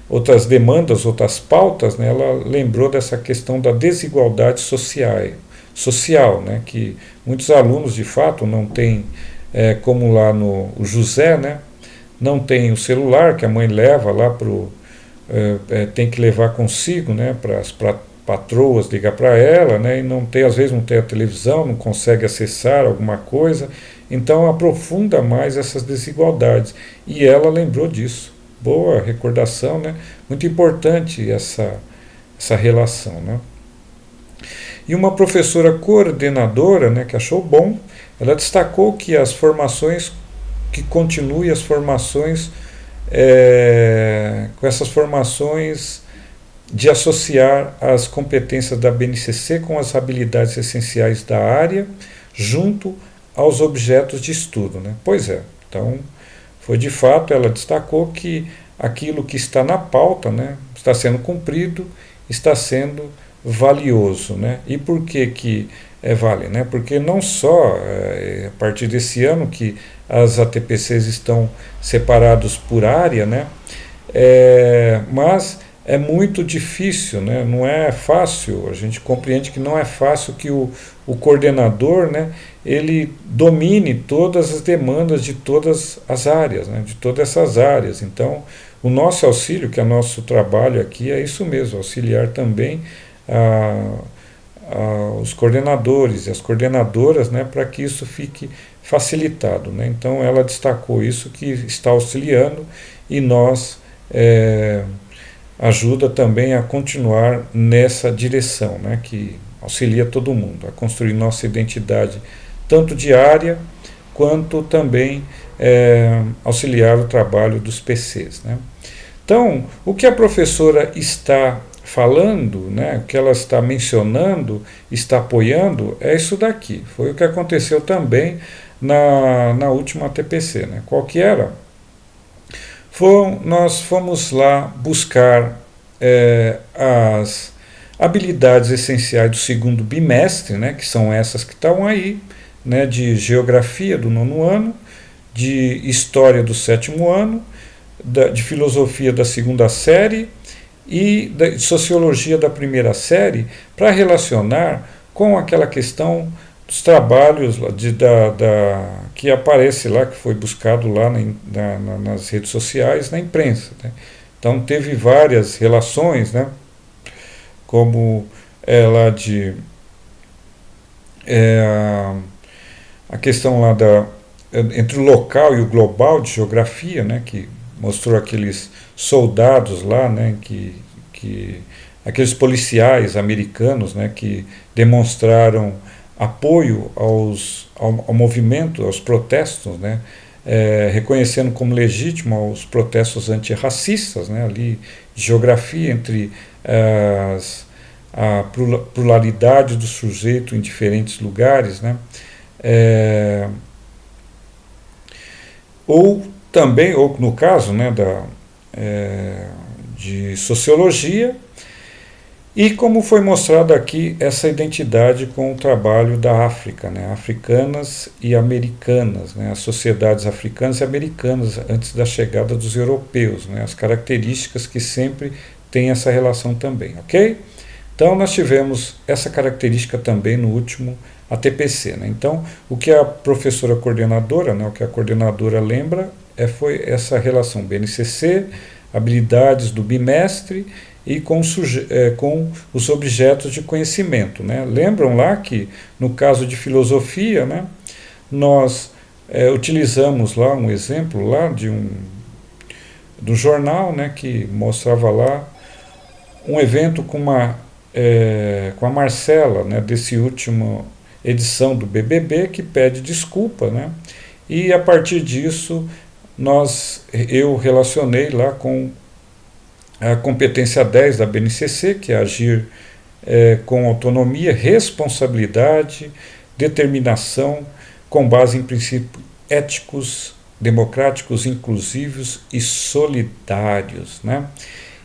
outras demandas, outras pautas, né, ela lembrou dessa questão da desigualdade social, né, que muitos alunos de fato não têm, como lá no o José, né, não tem o celular que a mãe leva lá tem que levar consigo, né, para as patroas ligar para ela, né, e às vezes não tem a televisão, não consegue acessar alguma coisa, então aprofunda mais essas desigualdades. E ela lembrou disso. Boa recordação, né? Muito importante essa relação, né? E uma professora coordenadora, né, que achou bom, ela destacou que continue as formações, com essas formações de associar as competências da BNCC com as habilidades essenciais da área, junto aos objetos de estudo, né? Pois é, então foi de fato, ela destacou que aquilo que está na pauta, né, está sendo cumprido, está sendo valioso, né? E por que vale, né? Porque não só a partir desse ano que as ATPCs estão separados por área, né? Mas é muito difícil, né? Não é fácil, a gente compreende que não é fácil que o coordenador, né, ele domine todas as demandas de todas as áreas, né, de todas essas áreas. Então, o nosso auxílio, que é nosso trabalho aqui, é isso mesmo, auxiliar também os coordenadores e as coordenadoras, né, para que isso fique facilitado, né? Então, ela destacou isso, que está auxiliando, e nós ajuda também a continuar nessa direção, né, que auxilia todo mundo a construir nossa identidade, tanto diária, quanto também auxiliar o trabalho dos PCs, né. Então, o que a professora está falando, né, o que ela está mencionando, está apoiando, é isso daqui. Foi o que aconteceu também na última ATPC, né. Qual que era? Nós fomos lá buscar as habilidades essenciais do segundo bimestre, né, que são essas que estão aí, né, de geografia do 9º ano, de história do 7º ano, de filosofia da 2ª série e de sociologia da 1ª série, para relacionar com aquela questão dos trabalhos que aparece lá, que foi buscado lá nas redes sociais, na imprensa, né? Então teve várias relações, né? Como lá de a questão lá entre o local e o global de geografia, né? Que mostrou aqueles soldados lá, né? Que aqueles policiais americanos, né? Que demonstraram apoio ao movimento, aos protestos, né? Reconhecendo como legítimo os protestos antirracistas, né? Ali, geografia entre a pluralidade do sujeito em diferentes lugares, né? Ou também, ou no caso, né, de sociologia, e como foi mostrado aqui, essa identidade com o trabalho da África, né, africanas e americanas, né, as sociedades africanas e americanas antes da chegada dos europeus, né, as características que sempre têm essa relação também, ok? Então nós tivemos essa característica também no último ATPC, né? Então o que a professora coordenadora, né, o que a coordenadora lembra foi essa relação BNCC, habilidades do bimestre e com os objetos de conhecimento, né? Lembram lá que no caso de filosofia, né, nós utilizamos lá um exemplo lá do jornal, né, que mostrava lá um evento com a Marcela, né, desse último edição do BBB, que pede desculpa, né, e a partir disso eu relacionei lá com a competência 10 da BNCC, que é agir com autonomia, responsabilidade, determinação, com base em princípios éticos, democráticos, inclusivos e solidários, né?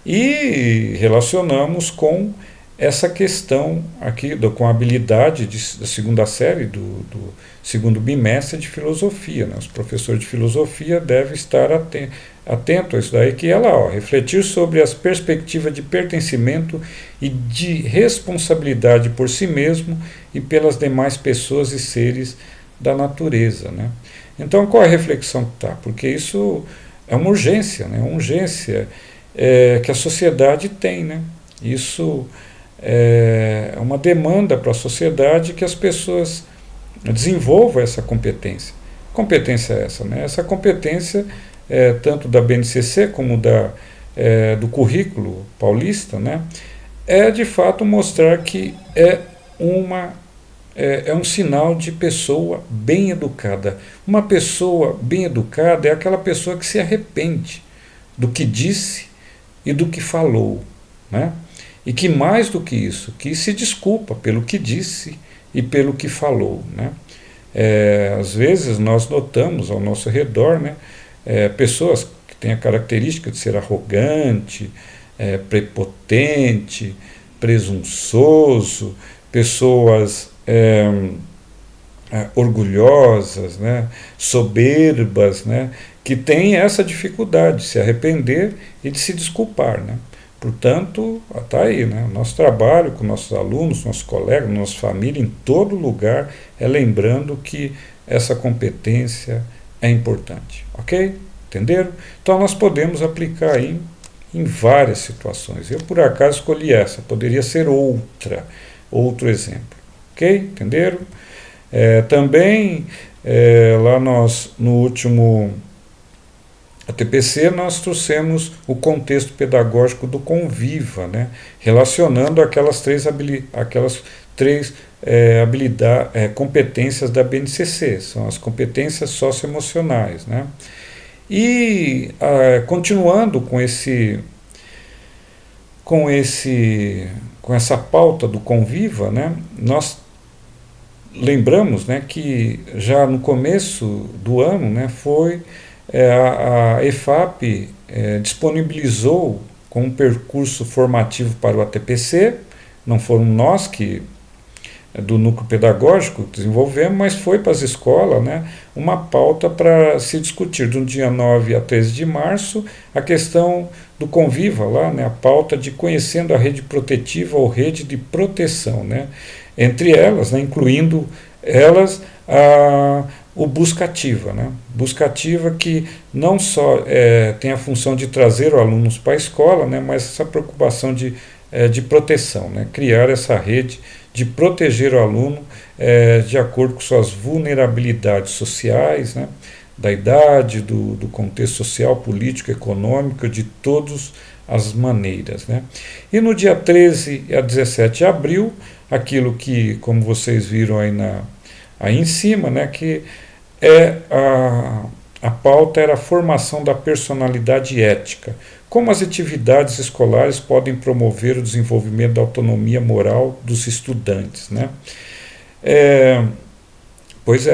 E relacionamos com essa questão aqui, com a habilidade da segunda série, do segundo bimestre de filosofia, né? Os professores de filosofia devem estar atento a isso daí, que é lá, refletir sobre as perspectivas de pertencimento e de responsabilidade por si mesmo e pelas demais pessoas e seres da natureza, né? Então, qual é a reflexão que está? Porque isso é uma urgência, né? Uma urgência que a sociedade tem, né? Isso é uma demanda para a sociedade que as pessoas desenvolvam essa competência. Que competência é essa, né? Essa competência tanto da BNCC como do currículo paulista, né, é de fato mostrar que é um sinal de pessoa bem educada. Uma pessoa bem educada é aquela pessoa que se arrepende do que disse e do que falou, né? E que mais do que isso, que se desculpa pelo que disse e pelo que falou, né? Às vezes nós notamos ao nosso redor, né, pessoas que têm a característica de ser arrogante, prepotente, presunçoso, pessoas orgulhosas, né, soberbas, né, que têm essa dificuldade de se arrepender e de se desculpar, né? Portanto, está aí, né? O nosso trabalho com nossos alunos, nossos colegas, nossa família, em todo lugar, é lembrando que essa competência é importante, ok? Entenderam? Então nós podemos aplicar em várias situações. Eu, por acaso, escolhi essa, poderia ser outro exemplo, ok? Entenderam? Também, lá no último ATPC, nós trouxemos o contexto pedagógico do Conviva, né? Relacionando aquelas três competências da BNCC, são as competências socioemocionais, né? E continuando com essa pauta do Conviva, né, nós lembramos, né, que já no começo do ano, né, a EFAP disponibilizou com um percurso formativo para o ATPC, não foram nós do núcleo pedagógico que desenvolvemos, mas foi para as escolas, né, uma pauta para se discutir do dia 9 a 13 de março a questão do Conviva lá, né, a pauta de conhecendo a rede protetiva ou rede de proteção, né, entre elas, né, incluindo elas o buscativa, né? Buscativa que não só tem a função de trazer os alunos para a escola, né, mas essa preocupação de proteção, né? Criar essa rede de proteger o aluno de acordo com suas vulnerabilidades sociais, né, da idade, do contexto social, político, econômico, de todas as maneiras, né? E no dia 13 a 17 de abril, aquilo que, como vocês viram aí em cima, né, que a pauta era a formação da personalidade ética. Como as atividades escolares podem promover o desenvolvimento da autonomia moral dos estudantes, né? Pois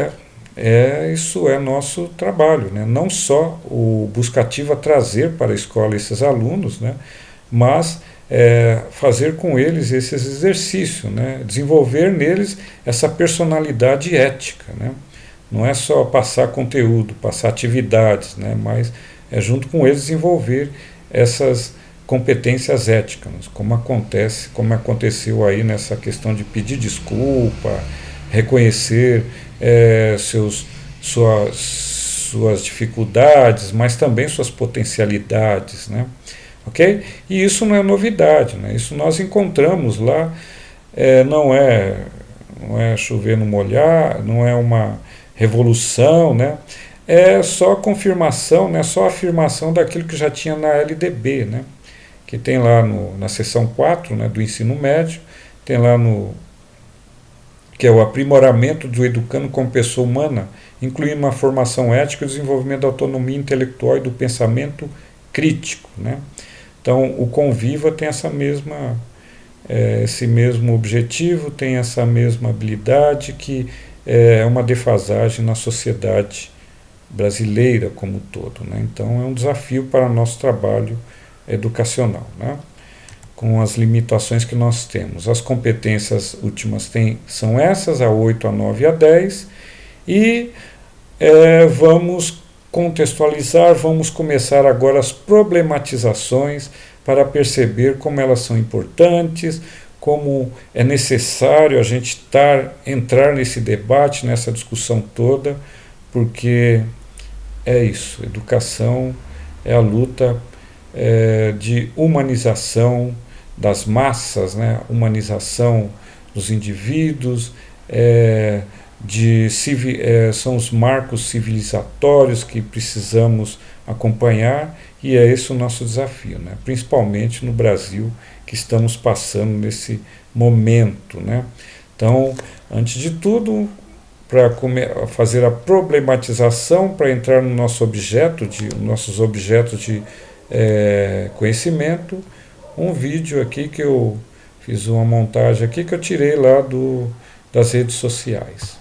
isso é nosso trabalho, né? Não só o Buscativa trazer para a escola esses alunos, né, mas fazer com eles esses exercícios, né, desenvolver neles essa personalidade ética, né? Não é só passar conteúdo, passar atividades, né, mas junto com eles desenvolver essas competências éticas, como aconteceu aí nessa questão de pedir desculpa, reconhecer suas dificuldades, mas também suas potencialidades, né? Ok? E isso não é novidade, né? Isso nós encontramos lá, não é chover no molhar, não é uma revolução, né? É só confirmação, né? Só afirmação daquilo que já tinha na LDB, né? Que tem lá na seção 4, né, do ensino médio, tem lá que é o aprimoramento do educando como pessoa humana, incluindo uma formação ética e o desenvolvimento da autonomia intelectual e do pensamento crítico, né? Então, o Conviva tem esse mesmo objetivo, tem essa mesma habilidade, que é uma defasagem na sociedade brasileira como um todo, né? Então, é um desafio para o nosso trabalho educacional, né? Com as limitações que nós temos. As competências últimas são essas, a 8, a 9 e a 10, e vamos contextualizar, vamos começar agora as problematizações para perceber como elas são importantes, como é necessário a gente entrar nesse debate, nessa discussão toda, porque é isso, educação é a luta de humanização das massas, né? Humanização dos indivíduos, são os marcos civilizatórios que precisamos acompanhar, e é esse o nosso desafio, né? Principalmente no Brasil, que estamos passando nesse momento, né? Então, antes de tudo, para fazer a problematização, para entrar no nossos objetos de conhecimento, um vídeo aqui que eu fiz uma montagem aqui que eu tirei lá das redes sociais.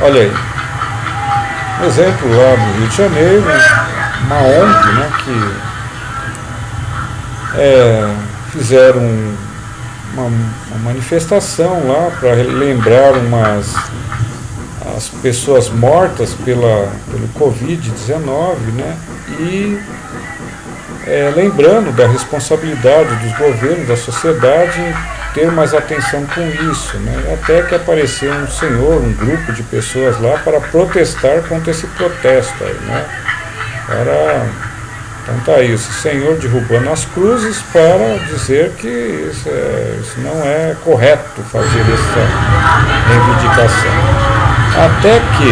Olha aí, um exemplo lá do Rio de Janeiro, uma ONG, né, que fizeram uma manifestação lá para lembrar as pessoas mortas pelo Covid-19, né? E lembrando da responsabilidade dos governos, da sociedade, em ter mais atenção com isso, né? Até que apareceu um grupo de pessoas lá para protestar contra esse protesto aí, né? Então tá aí, esse senhor derrubando as cruzes para dizer que isso não é correto fazer essa reivindicação. Até que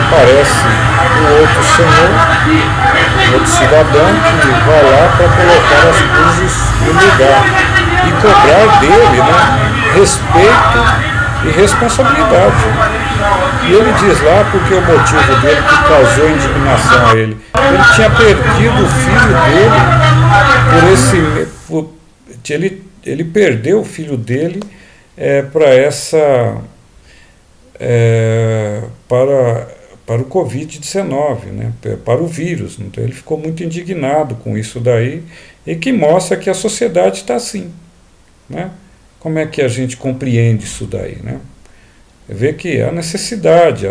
aparece o outro senhor, outro cidadão, que vai lá para colocar as cruzes no lugar e cobrar dele, né, respeito e responsabilidade. E ele diz lá porque o motivo dele que causou indignação a ele. Ele tinha perdido o filho dele ele perdeu o filho dele para o Covid-19, né, para o vírus. Então ele ficou muito indignado com isso daí, e que mostra que a sociedade está assim, né? Como é que a gente compreende isso daí, né? Vê que há necessidade,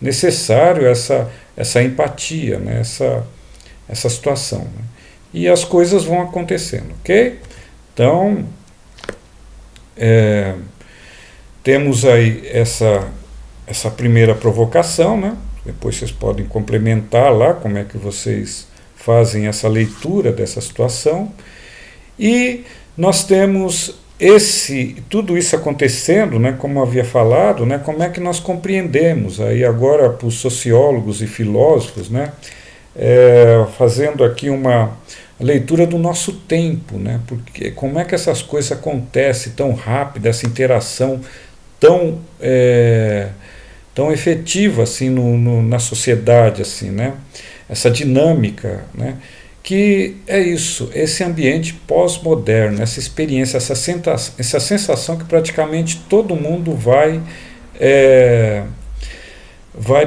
necessário essa empatia, né? Essa situação, né? E as coisas vão acontecendo, ok? Então, temos aí essa primeira provocação, né? Depois vocês podem complementar lá como é que vocês fazem essa leitura dessa situação. E nós temos tudo isso acontecendo, né, como havia falado, né, como é que nós compreendemos aí agora para os sociólogos e filósofos, né, fazendo aqui uma leitura do nosso tempo, né, porque como é que essas coisas acontecem tão rápido, essa interação tão efetiva assim na sociedade, assim, né, essa dinâmica, né, que é isso, esse ambiente pós-moderno, essa experiência, essa sensação que praticamente todo mundo vai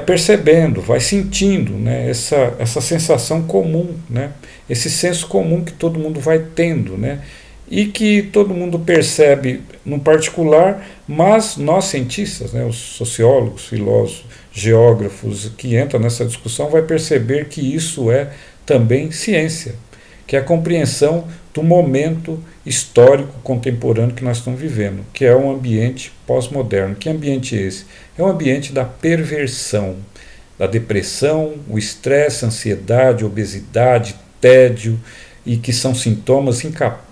percebendo, vai sentindo, né, essa sensação comum, né, esse senso comum que todo mundo vai tendo, né, e que todo mundo percebe no particular, mas nós cientistas, né, os sociólogos, filósofos, geógrafos que entram nessa discussão vai perceber que isso é também ciência, que é a compreensão do momento histórico contemporâneo que nós estamos vivendo, que é um ambiente pós-moderno. Que ambiente é esse? É um ambiente da perversão, da depressão, o estresse, a ansiedade, a obesidade, tédio, e que são sintomas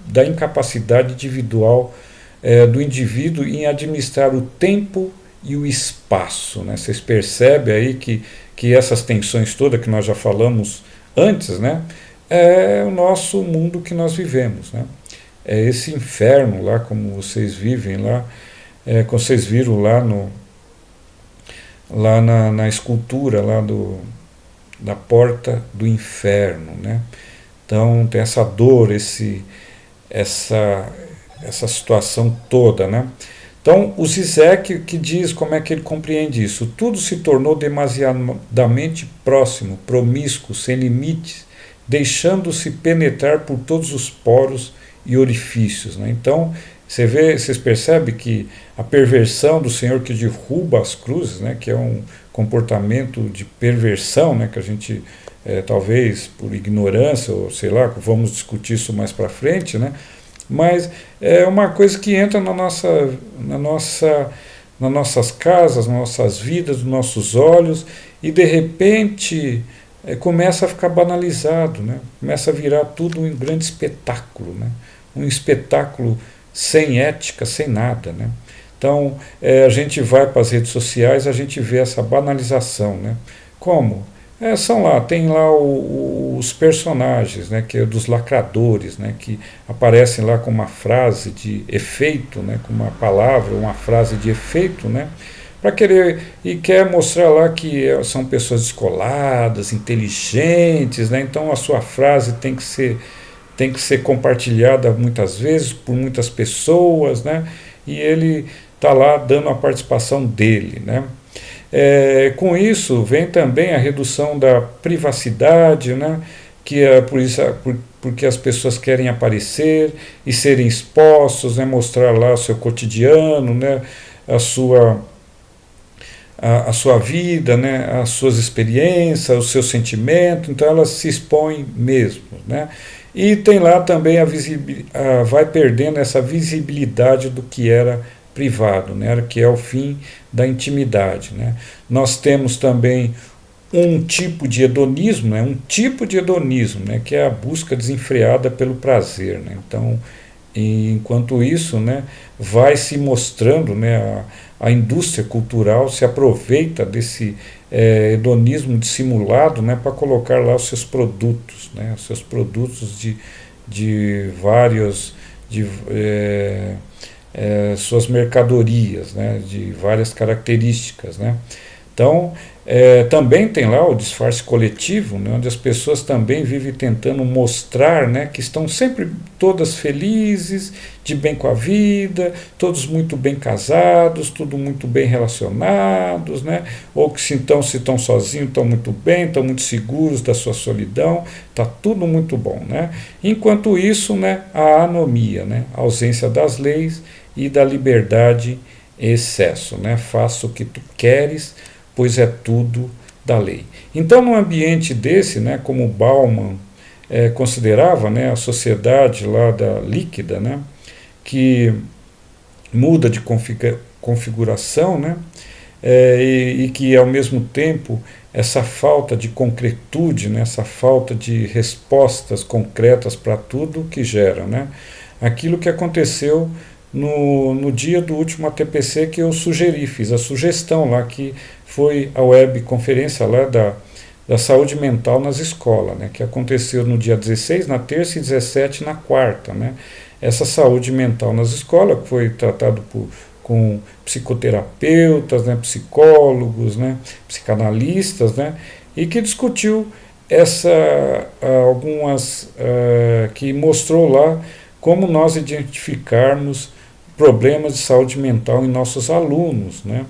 da incapacidade individual do indivíduo em administrar o tempo e o espaço, né? Vocês percebem aí que essas tensões todas que nós já falamos antes, né, é o nosso mundo que nós vivemos, né? É esse inferno lá, como vocês vivem lá, como vocês viram lá na escultura lá da porta do inferno, né? Então tem essa dor, essa situação toda, né? Então o Zizek que diz como é que ele compreende isso: tudo se tornou demasiadamente próximo, promíscuo, sem limites, deixando-se penetrar por todos os poros e orifícios, né? Então vocês percebem que a perversão do Senhor que derruba as cruzes, né, que é um comportamento de perversão, né, que a gente talvez por ignorância ou sei lá, vamos discutir isso mais para frente, né? Mas é uma coisa que entra nas nossas casas, nas nossas vidas, nos nossos olhos, e de repente começa a ficar banalizado, né? Começa a virar tudo um grande espetáculo, né? Um espetáculo sem ética, sem nada, né? Então a gente vai para as redes sociais, a gente vê essa banalização, né? Como? Tem lá os personagens, né, que é dos lacradores, né, que aparecem lá com uma frase de efeito, né, com uma palavra, uma frase de efeito, né, quer mostrar lá que são pessoas descoladas, inteligentes, né, então a sua frase tem que ser compartilhada muitas vezes por muitas pessoas, né, e ele está lá dando a participação dele, né. Com isso vem também a redução da privacidade, né, que é porque as pessoas querem aparecer e serem expostos, né, mostrar lá o seu cotidiano, né, a sua vida, né, as suas experiências, os seus sentimentos, então elas se expõem mesmo, né. E tem lá também vai perdendo essa visibilidade do que era privado, né, que é o fim da intimidade, né. Nós temos também um tipo de hedonismo, né, que é a busca desenfreada pelo prazer, né. Então, enquanto isso, né, vai se mostrando, né, a indústria cultural se aproveita desse hedonismo dissimulado, né, para colocar lá os seus produtos, né, os seus produtos de vários suas mercadorias, né, de várias características, né. Então, também tem lá o disfarce coletivo, né, onde as pessoas também vivem tentando mostrar, né, que estão sempre todas felizes, de bem com a vida, todos muito bem casados, tudo muito bem relacionados, né, ou que se estão sozinhos, estão muito bem, estão muito seguros da sua solidão, está tudo muito bom. Né. Enquanto isso, né, a anomia, né, a ausência das leis e da liberdade em excesso. Né, faça o que tu queres, pois é tudo da lei. Então, num ambiente desse, né, como Bauman considerava, né, a sociedade lá da líquida, né, que muda de configuração, né, e que, ao mesmo tempo, essa falta de concretude, né, essa falta de respostas concretas para tudo que gera, né, aquilo que aconteceu no dia do último ATPC que eu sugeri, fiz a sugestão lá, que foi a webconferência lá da saúde mental nas escolas, né, que aconteceu no dia 16, na terça, e 17 na quarta. Né. Essa saúde mental nas escolas, que foi tratado com psicoterapeutas, né, psicólogos, né, psicanalistas, né, e que discutiu que mostrou lá como nós identificarmos problemas de saúde mental em nossos alunos. Né.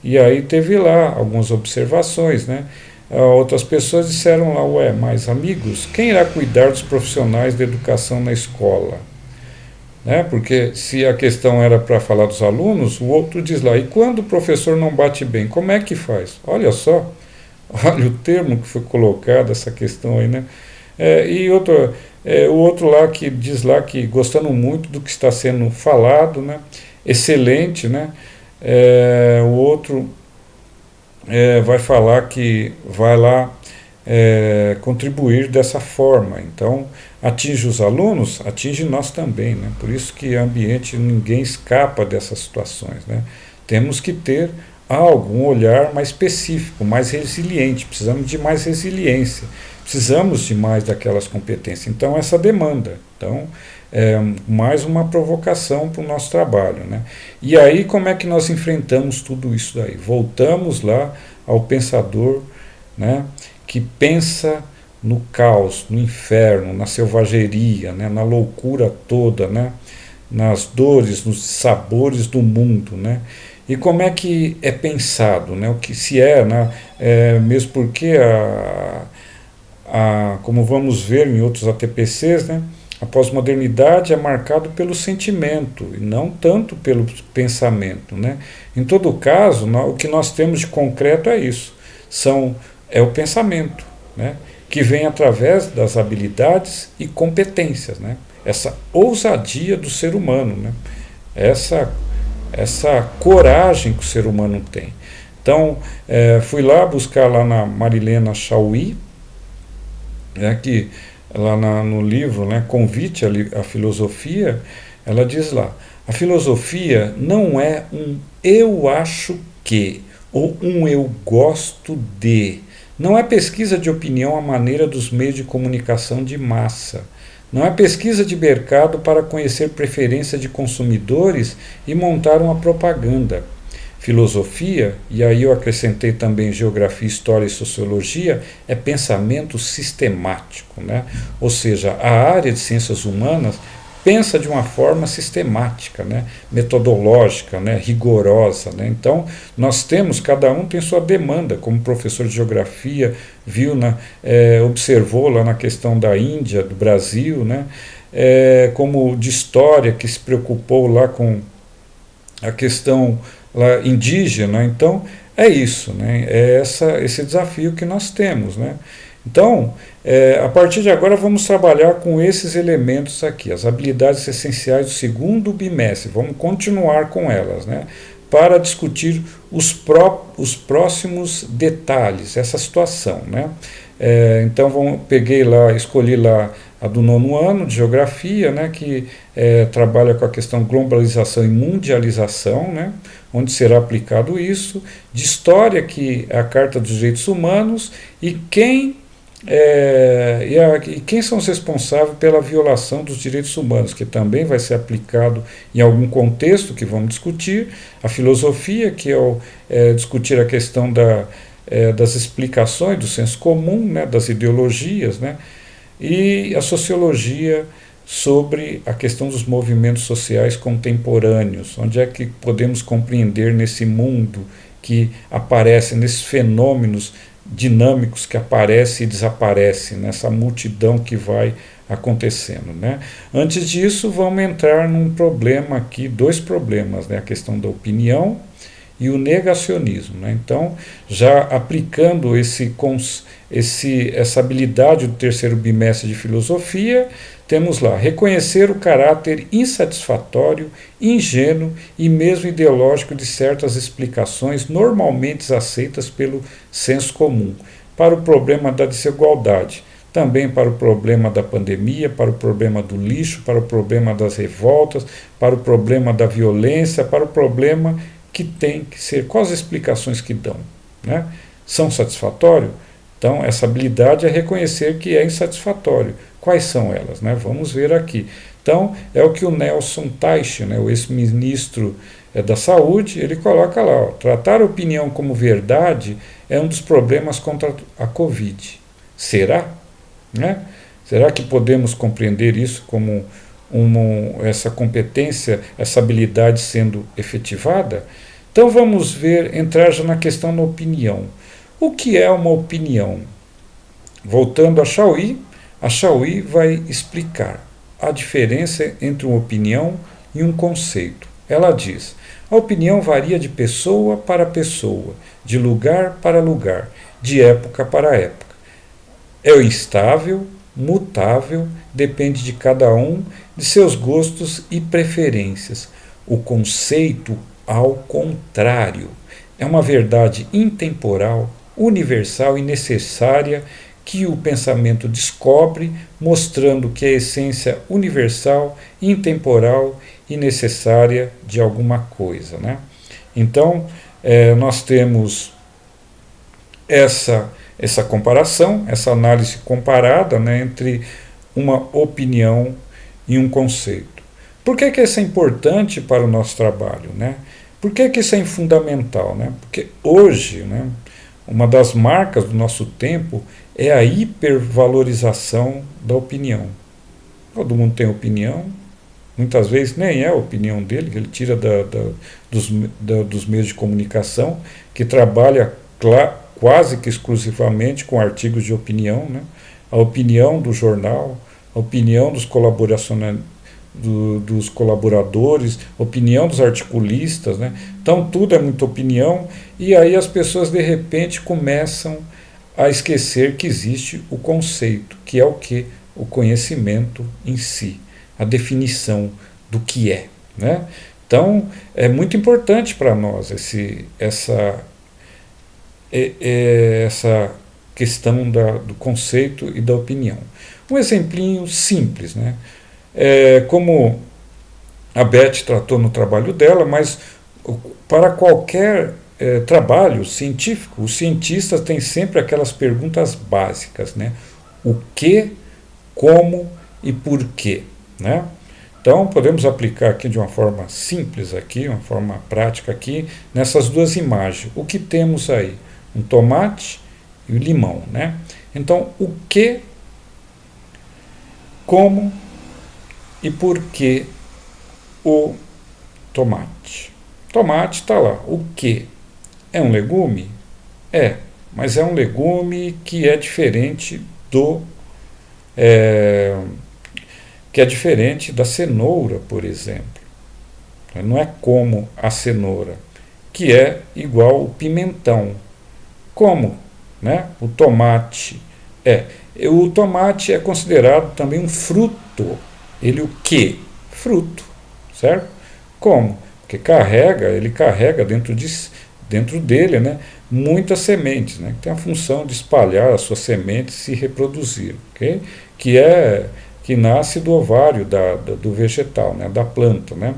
E aí teve lá algumas observações, né. Outras pessoas disseram lá, mas amigos, quem irá cuidar dos profissionais da educação na escola? Né, porque se a questão era para falar dos alunos, o outro diz lá, e quando o professor não bate bem, como é que faz? Olha só, olha o termo que foi colocado, essa questão aí, né? O outro lá que diz lá que gostando muito do que está sendo falado, né? Excelente, né? O outro vai falar que vai lá contribuir dessa forma. Então, atinge os alunos, atinge nós também. Né? Por isso que ambiente, ninguém escapa dessas situações. Né? Temos que ter um olhar mais específico, mais resiliente. Precisamos de mais resiliência. Precisamos de mais daquelas competências. Então, essa demanda. Então, mais uma provocação para o nosso trabalho. Né? E aí, como é que nós enfrentamos tudo isso daí? Voltamos lá ao pensador, né, que pensa no caos, no inferno, na selvageria, né, na loucura toda, né, nas dores, nos sabores do mundo. Né? E como é que é pensado? Né, o que se né, mesmo porque, como vamos ver em outros ATPCs, né, a pós-modernidade é marcado pelo sentimento e não tanto pelo pensamento. Né? Em todo caso, o que nós temos de concreto é isso, é o pensamento, né? Que vem através das habilidades e competências. Né? Essa ousadia do ser humano, né? essa coragem que o ser humano tem. Então, fui lá buscar lá na Marilena Chauí, né, que lá no livro, né, Convite à Filosofia, ela diz lá, a filosofia não é um eu acho que, ou um eu gosto de. Não é pesquisa de opinião à maneira dos meios de comunicação de massa. Não é pesquisa de mercado para conhecer preferência de consumidores e montar uma propaganda. Filosofia, e aí eu acrescentei também geografia, história e sociologia, é pensamento sistemático. Né? Ou seja, a área de ciências humanas pensa de uma forma sistemática, né? Metodológica, né? Rigorosa. Né? Então, cada um tem sua demanda, como professor de geografia viu, observou lá na questão da Índia, do Brasil, né? Como de história, que se preocupou lá com a questão lá indígena. Então, é isso, né? Esse desafio que nós temos. Né? Então, a partir de agora vamos trabalhar com esses elementos aqui, as habilidades essenciais do segundo bimestre, vamos continuar com elas, né, para discutir os próximos detalhes, essa situação. Né. Então escolhi lá a do 9º ano de Geografia, né, que trabalha com a questão globalização e mundialização, né, onde será aplicado isso, de História, que é a Carta dos Direitos Humanos, e quem E quem são os responsáveis pela violação dos direitos humanos, que também vai ser aplicado em algum contexto que vamos discutir, a filosofia, que discutir a questão das explicações do senso comum, né, das ideologias, né, e a sociologia sobre a questão dos movimentos sociais contemporâneos, onde é que podemos compreender nesse mundo que aparece, nesses fenômenos dinâmicos que aparecem e desaparecem, nessa multidão que vai acontecendo, né? Antes disso, vamos entrar num problema aqui, dois problemas, né? A questão da opinião e o negacionismo, né? Então, já aplicando essa habilidade do terceiro bimestre de filosofia, temos lá, reconhecer o caráter insatisfatório, ingênuo e mesmo ideológico de certas explicações normalmente aceitas pelo senso comum, para o problema da desigualdade, também para o problema da pandemia, para o problema do lixo, para o problema das revoltas, para o problema da violência, para o problema que tem que ser, quais as explicações que dão, né? São satisfatórios? Então, essa habilidade é reconhecer que é insatisfatório. Quais são elas, né? Vamos ver aqui. Então, é o que o Nelson Teich, né, o ex-ministro da Saúde, ele coloca lá, ó, tratar a opinião como verdade é um dos problemas contra a Covid. Será? Né? Será que podemos compreender isso como essa competência, essa habilidade sendo efetivada? Então vamos entrar já na questão da opinião. O que é uma opinião? Voltando a Chauí vai explicar a diferença entre uma opinião e um conceito. Ela diz: a opinião varia de pessoa para pessoa, de lugar para lugar, de época para época. É instável, mutável, depende de cada um, de seus gostos e preferências. O conceito, ao contrário, é uma verdade intemporal, universal e necessária que o pensamento descobre, mostrando que é a essência universal, intemporal e necessária de alguma coisa, né? Então, nós temos essa comparação, essa análise comparada, né, entre uma opinião e um conceito. Por que isso é importante para o nosso trabalho, né? Por que isso é fundamental, né? Porque hoje, né, uma das marcas do nosso tempo é a hipervalorização da opinião. Todo mundo tem opinião, muitas vezes nem é a opinião dele, que ele tira dos meios de comunicação, que trabalha quase que exclusivamente com artigos de opinião, né? A opinião do jornal, a opinião dos colaboradores, opinião dos articulistas, né? Então tudo é muita opinião, e aí as pessoas de repente começam a esquecer que existe o conceito, que é o que? O conhecimento em si, a definição do que é, né? Então é muito importante para nós essa questão do conceito e da opinião. Um exemplinho simples, né? Como a Beth tratou no trabalho dela, mas para qualquer trabalho científico, os cientistas têm sempre aquelas perguntas básicas, né? O que, como e por quê, né? Então podemos aplicar aqui de uma forma simples aqui, uma forma prática aqui, nessas duas imagens. O que temos aí? Um tomate e o limão, né? Então, o que, como e por que o tomate? Tomate está lá. O que? É um legume? É, mas é um legume que é diferente da cenoura, por exemplo. Não é como a cenoura, que é igual o pimentão. Como, né? O tomate o tomate é considerado também um fruto. Ele o quê? Fruto, certo? Como? Porque ele carrega dentro dele, né, muitas sementes, né, que tem a função de espalhar as suas sementes e se reproduzir, ok? Que nasce do ovário do vegetal, né, da planta, né?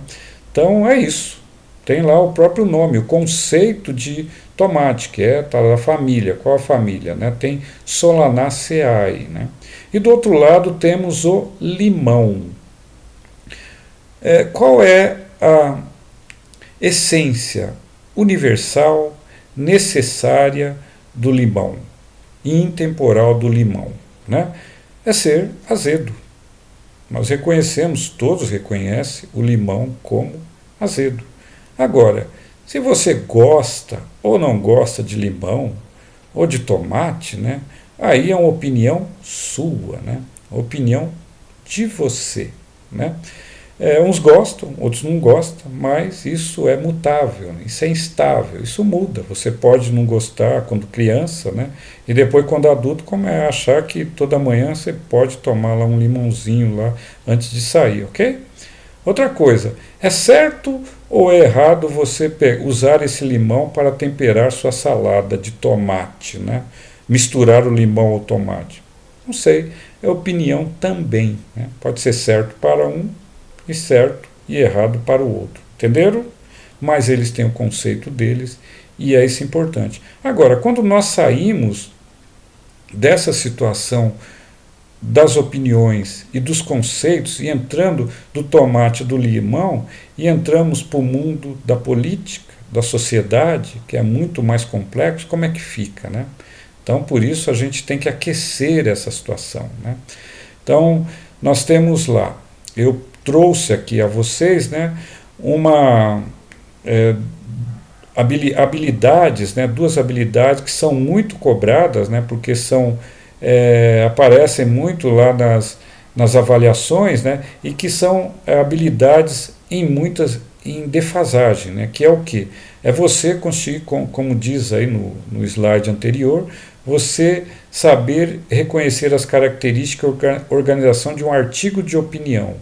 Então é isso. Tem lá o próprio nome, o conceito de tomate, que é tá, da família. Qual a família? Né? Tem Solanaceae. Né? E do outro lado temos o limão. Qual é a essência universal, necessária do limão, intemporal do limão? Né? É ser azedo. Nós reconhecemos, todos reconhecem o limão como azedo. Agora, se você gosta ou não gosta de limão ou de tomate, né, aí é uma opinião sua, né, opinião de você. Né? Uns gostam, outros não gostam, mas isso é mutável, né? Isso é instável, isso muda. Você pode não gostar quando criança, né? E depois, quando adulto, como é achar que toda manhã você pode tomar lá um limãozinho lá antes de sair, ok? Outra coisa, é certo ou é errado você usar esse limão para temperar sua salada de tomate, né? Misturar o limão ao tomate? Não sei, é opinião também, né? Pode ser certo para um e certo e errado para o outro. Entenderam? Mas eles têm o conceito deles e é isso importante. Agora, quando nós saímos dessa situação das opiniões e dos conceitos e entrando do tomate e do limão e entramos para o mundo da política, da sociedade, que é muito mais complexo, como é que fica, né? Então, por isso a gente tem que aquecer essa situação, né? Então, nós temos lá, eu trouxe aqui a vocês, né, habilidades, né, duas habilidades que são muito cobradas, né, porque aparecem muito lá nas avaliações, né, e que são habilidades em defasagem, né, que é o quê? É você conseguir, como diz aí no slide anterior, você saber reconhecer as características e organização de um artigo de opinião.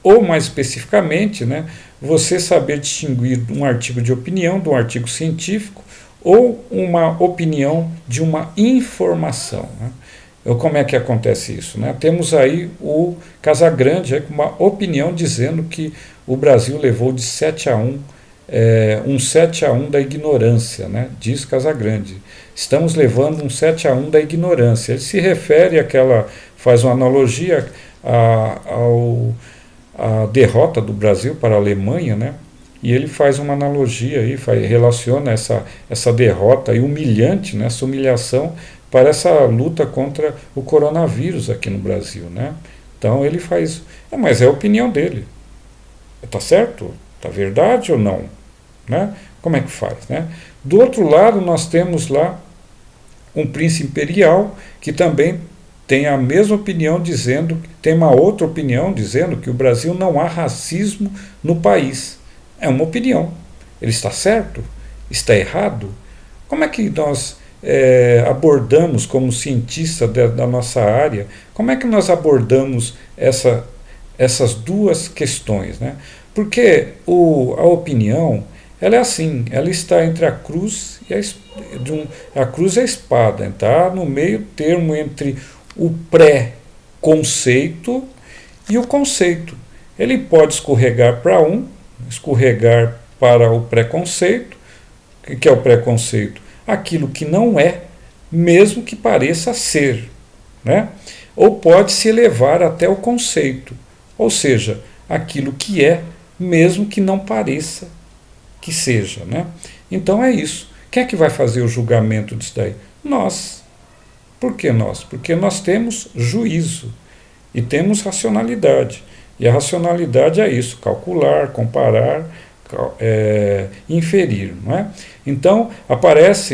Ou, mais especificamente, né, você saber distinguir um artigo de opinião de um artigo científico ou uma opinião de uma informação. Né? Como é que acontece isso? Né? Temos aí o Casagrande com uma opinião dizendo que o Brasil levou de 7-1, um 7-1 da ignorância, né? Diz Casagrande. Estamos levando um 7-1 da ignorância. Ele se refere faz uma analogia a derrota do Brasil para a Alemanha, né? E ele faz uma analogia aí, relaciona essa derrota aí humilhante, né? Essa humilhação para essa luta contra o coronavírus aqui no Brasil, né? Então ele faz, mas é a opinião dele. Tá certo? Tá verdade ou não? Né? Como é que faz, né? Do outro lado nós temos lá um príncipe imperial que também tem a mesma opinião tem uma outra opinião dizendo que o Brasil não há racismo no país. É uma opinião. Ele está certo? Está errado? Como é que nós abordamos como cientista da nossa área, como é que nós abordamos essas duas questões, né? Porque a opinião, ela é assim, ela está entre a cruz e a cruz e a espada, está no meio termo entre o pré-conceito e o conceito. Ele pode escorregar para o preconceito. O que é o preconceito? Aquilo que não é, mesmo que pareça ser, né? Ou pode se elevar até o conceito, ou seja, aquilo que é, mesmo que não pareça que seja, né? Então é isso. Quem é que vai fazer o julgamento disso daí? Nós. Por que nós? Porque nós temos juízo e temos racionalidade. E a racionalidade é isso, calcular, comparar, inferir. Não é? Então,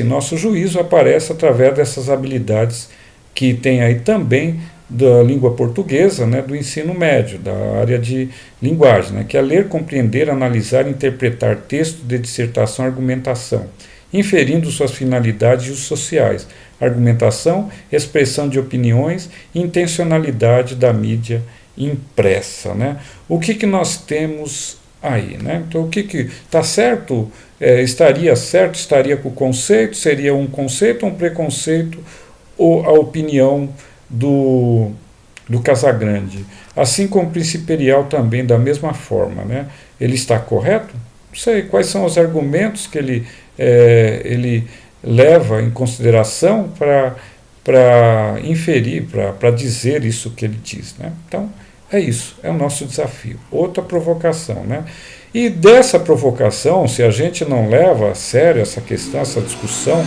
nosso juízo aparece através dessas habilidades que tem aí também da língua portuguesa, né, do ensino médio, da área de linguagem, né, que é ler, compreender, analisar e interpretar texto de dissertação e argumentação, inferindo suas finalidades e usos sociais, argumentação, expressão de opiniões e intencionalidade da mídia impressa. Né? O que nós temos aí? Né? Então, o que está certo? Estaria certo? Estaria com o conceito? Seria um conceito ou um preconceito? Ou a opinião do Casagrande? Assim como o Príncipe Imperial também, da mesma forma. Né? Ele está correto? Não sei quais são os argumentos que ele leva em consideração para inferir, para dizer isso que ele diz, né? Então, é isso, é o nosso desafio. Outra provocação, né? E dessa provocação, se a gente não leva a sério essa questão, essa discussão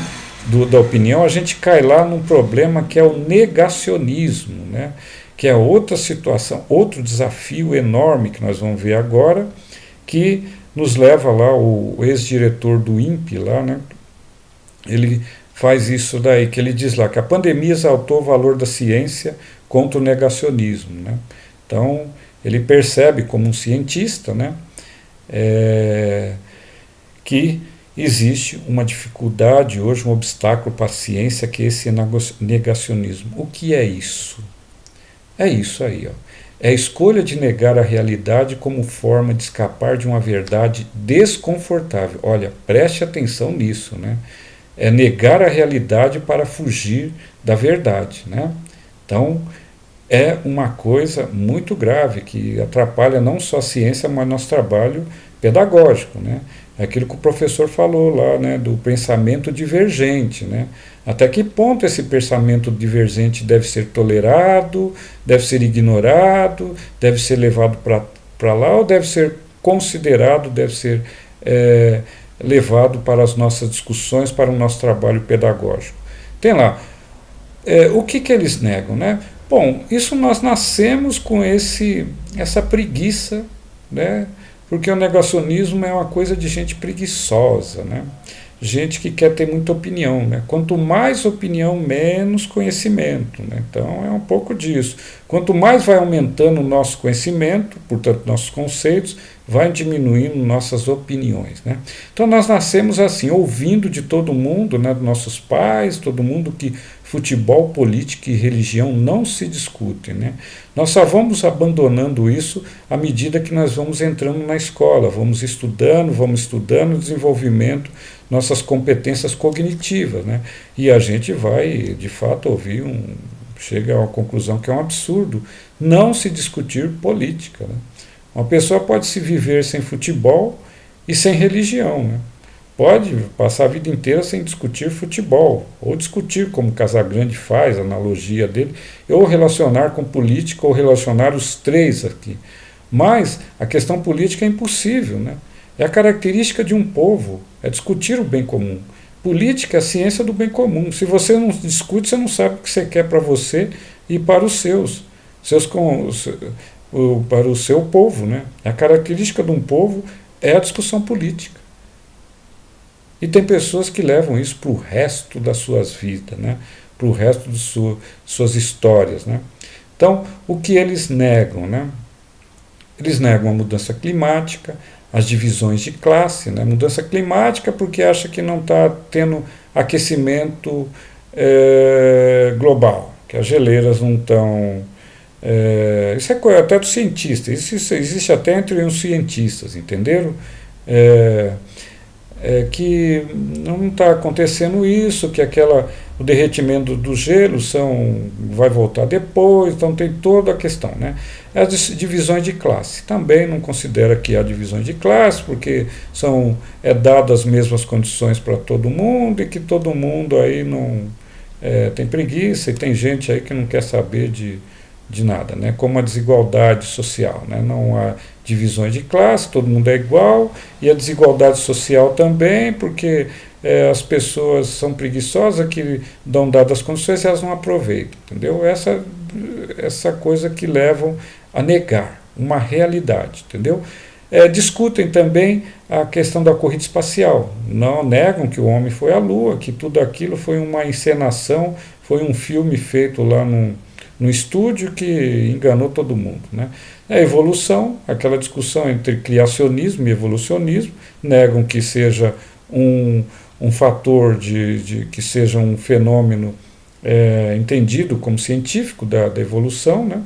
da opinião, a gente cai lá num problema que é o negacionismo, né? Que é outra situação, outro desafio enorme que nós vamos ver agora, que nos leva lá, o ex-diretor do INPE lá, né? Ele faz isso daí, que ele diz lá que a pandemia exaltou o valor da ciência contra o negacionismo, né? Então, ele percebe como um cientista, né, que existe uma dificuldade hoje, um obstáculo para a ciência, que é esse negacionismo. O que é isso? É isso aí, ó. É a escolha de negar a realidade como forma de escapar de uma verdade desconfortável. Olha, preste atenção nisso, né? É negar a realidade para fugir da verdade, né? Então, é uma coisa muito grave que atrapalha não só a ciência, mas nosso trabalho pedagógico, né? É aquilo que o professor falou lá, né, do pensamento divergente, né? Até que ponto esse pensamento divergente deve ser tolerado, deve ser ignorado, deve ser levado para lá, ou deve ser considerado, deve ser levado para as nossas discussões, para o nosso trabalho pedagógico. Tem lá, o que eles negam, né? Bom, isso nós nascemos com essa preguiça, né? Porque o negacionismo é uma coisa de gente preguiçosa, né? Gente que quer ter muita opinião, né? Quanto mais opinião, menos conhecimento, né? Então é um pouco disso. Quanto mais vai aumentando o nosso conhecimento, portanto nossos conceitos, vai diminuindo nossas opiniões, né? Então nós nascemos assim, ouvindo de todo mundo, né, dos nossos pais, todo mundo, que futebol, política e religião não se discutem, né? Nós só vamos abandonando isso à medida que nós vamos entrando na escola, vamos estudando desenvolvimento, nossas competências cognitivas, né? E a gente vai, de fato, chega a uma conclusão que é um absurdo não se discutir política, né? Uma pessoa pode se viver sem futebol e sem religião, né? Pode passar a vida inteira sem discutir futebol, ou discutir, como Casagrande faz, a analogia dele, ou relacionar com política, ou relacionar os três aqui. Mas a questão política é impossível, né? É a característica de um povo, é discutir o bem comum. Política é a ciência do bem comum. Se você não discute, você não sabe o que você quer para você e para os para o seu povo, né? A característica de um povo é a discussão política. E tem pessoas que levam isso para o resto das suas vidas, né? Para o resto de suas histórias, né? Então, o que eles negam, né? Eles negam a mudança climática, as divisões de classe, né? Mudança climática porque acha que não está tendo aquecimento global, que as geleiras não estão... isso é coisa até dos cientistas, isso existe até entre os cientistas, entenderam? Que não está acontecendo isso, que o derretimento do gelo vai voltar depois, então tem toda a questão, né? As divisões de classe, também não considera que há divisões de classe, porque são dadas as mesmas condições para todo mundo, e que todo mundo aí não tem preguiça, e tem gente aí que não quer saber de nada, né? Como a desigualdade social, né? Não há divisões de classe, todo mundo é igual, e a desigualdade social também, porque as pessoas são preguiçosas, que dão dadas as condições e elas não aproveitam, entendeu? Essa coisa que levam a negar uma realidade, entendeu? Discutem também a questão da corrida espacial, não negam que o homem foi à Lua, que tudo aquilo foi uma encenação, foi um filme feito lá no estúdio que enganou todo mundo, né? A evolução, aquela discussão entre criacionismo e evolucionismo, negam que seja um fator que seja um fenômeno entendido como científico da evolução, né?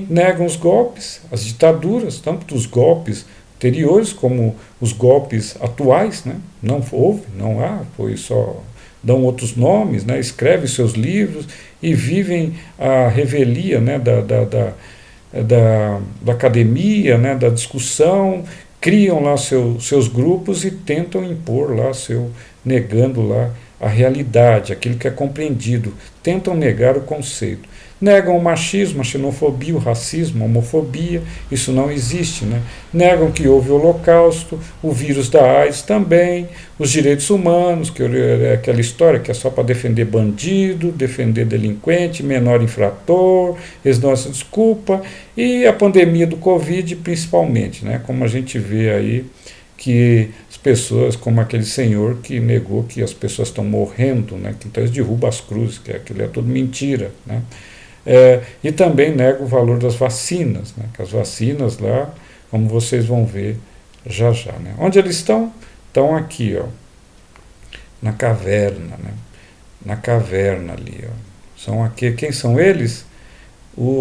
Negam os golpes, as ditaduras, tanto os golpes anteriores como os golpes atuais, né? Não houve, não há, foi só... dão outros nomes, né? Escrevem seus livros e vivem a revelia, né? da academia, né? Da discussão, criam lá seus grupos e tentam impor lá negando lá a realidade, aquilo que é compreendido, tentam negar o conceito. Negam o machismo, a xenofobia, o racismo, a homofobia, isso não existe, né? Negam que houve o holocausto, o vírus da AIDS também, os direitos humanos, que é aquela história que é só para defender bandido, defender delinquente, menor infrator, eles dão essa desculpa, e a pandemia do Covid principalmente, né? Como a gente vê aí que as pessoas, como aquele senhor que negou que as pessoas estão morrendo, né? Então eles derrubam as cruzes, que aquilo é tudo mentira, né? E também nega o valor das vacinas, né? Que as vacinas lá, como vocês vão ver já já, né? Onde eles estão? Estão aqui, ó, na caverna, né? Na caverna ali, ó. São aqui, quem são eles?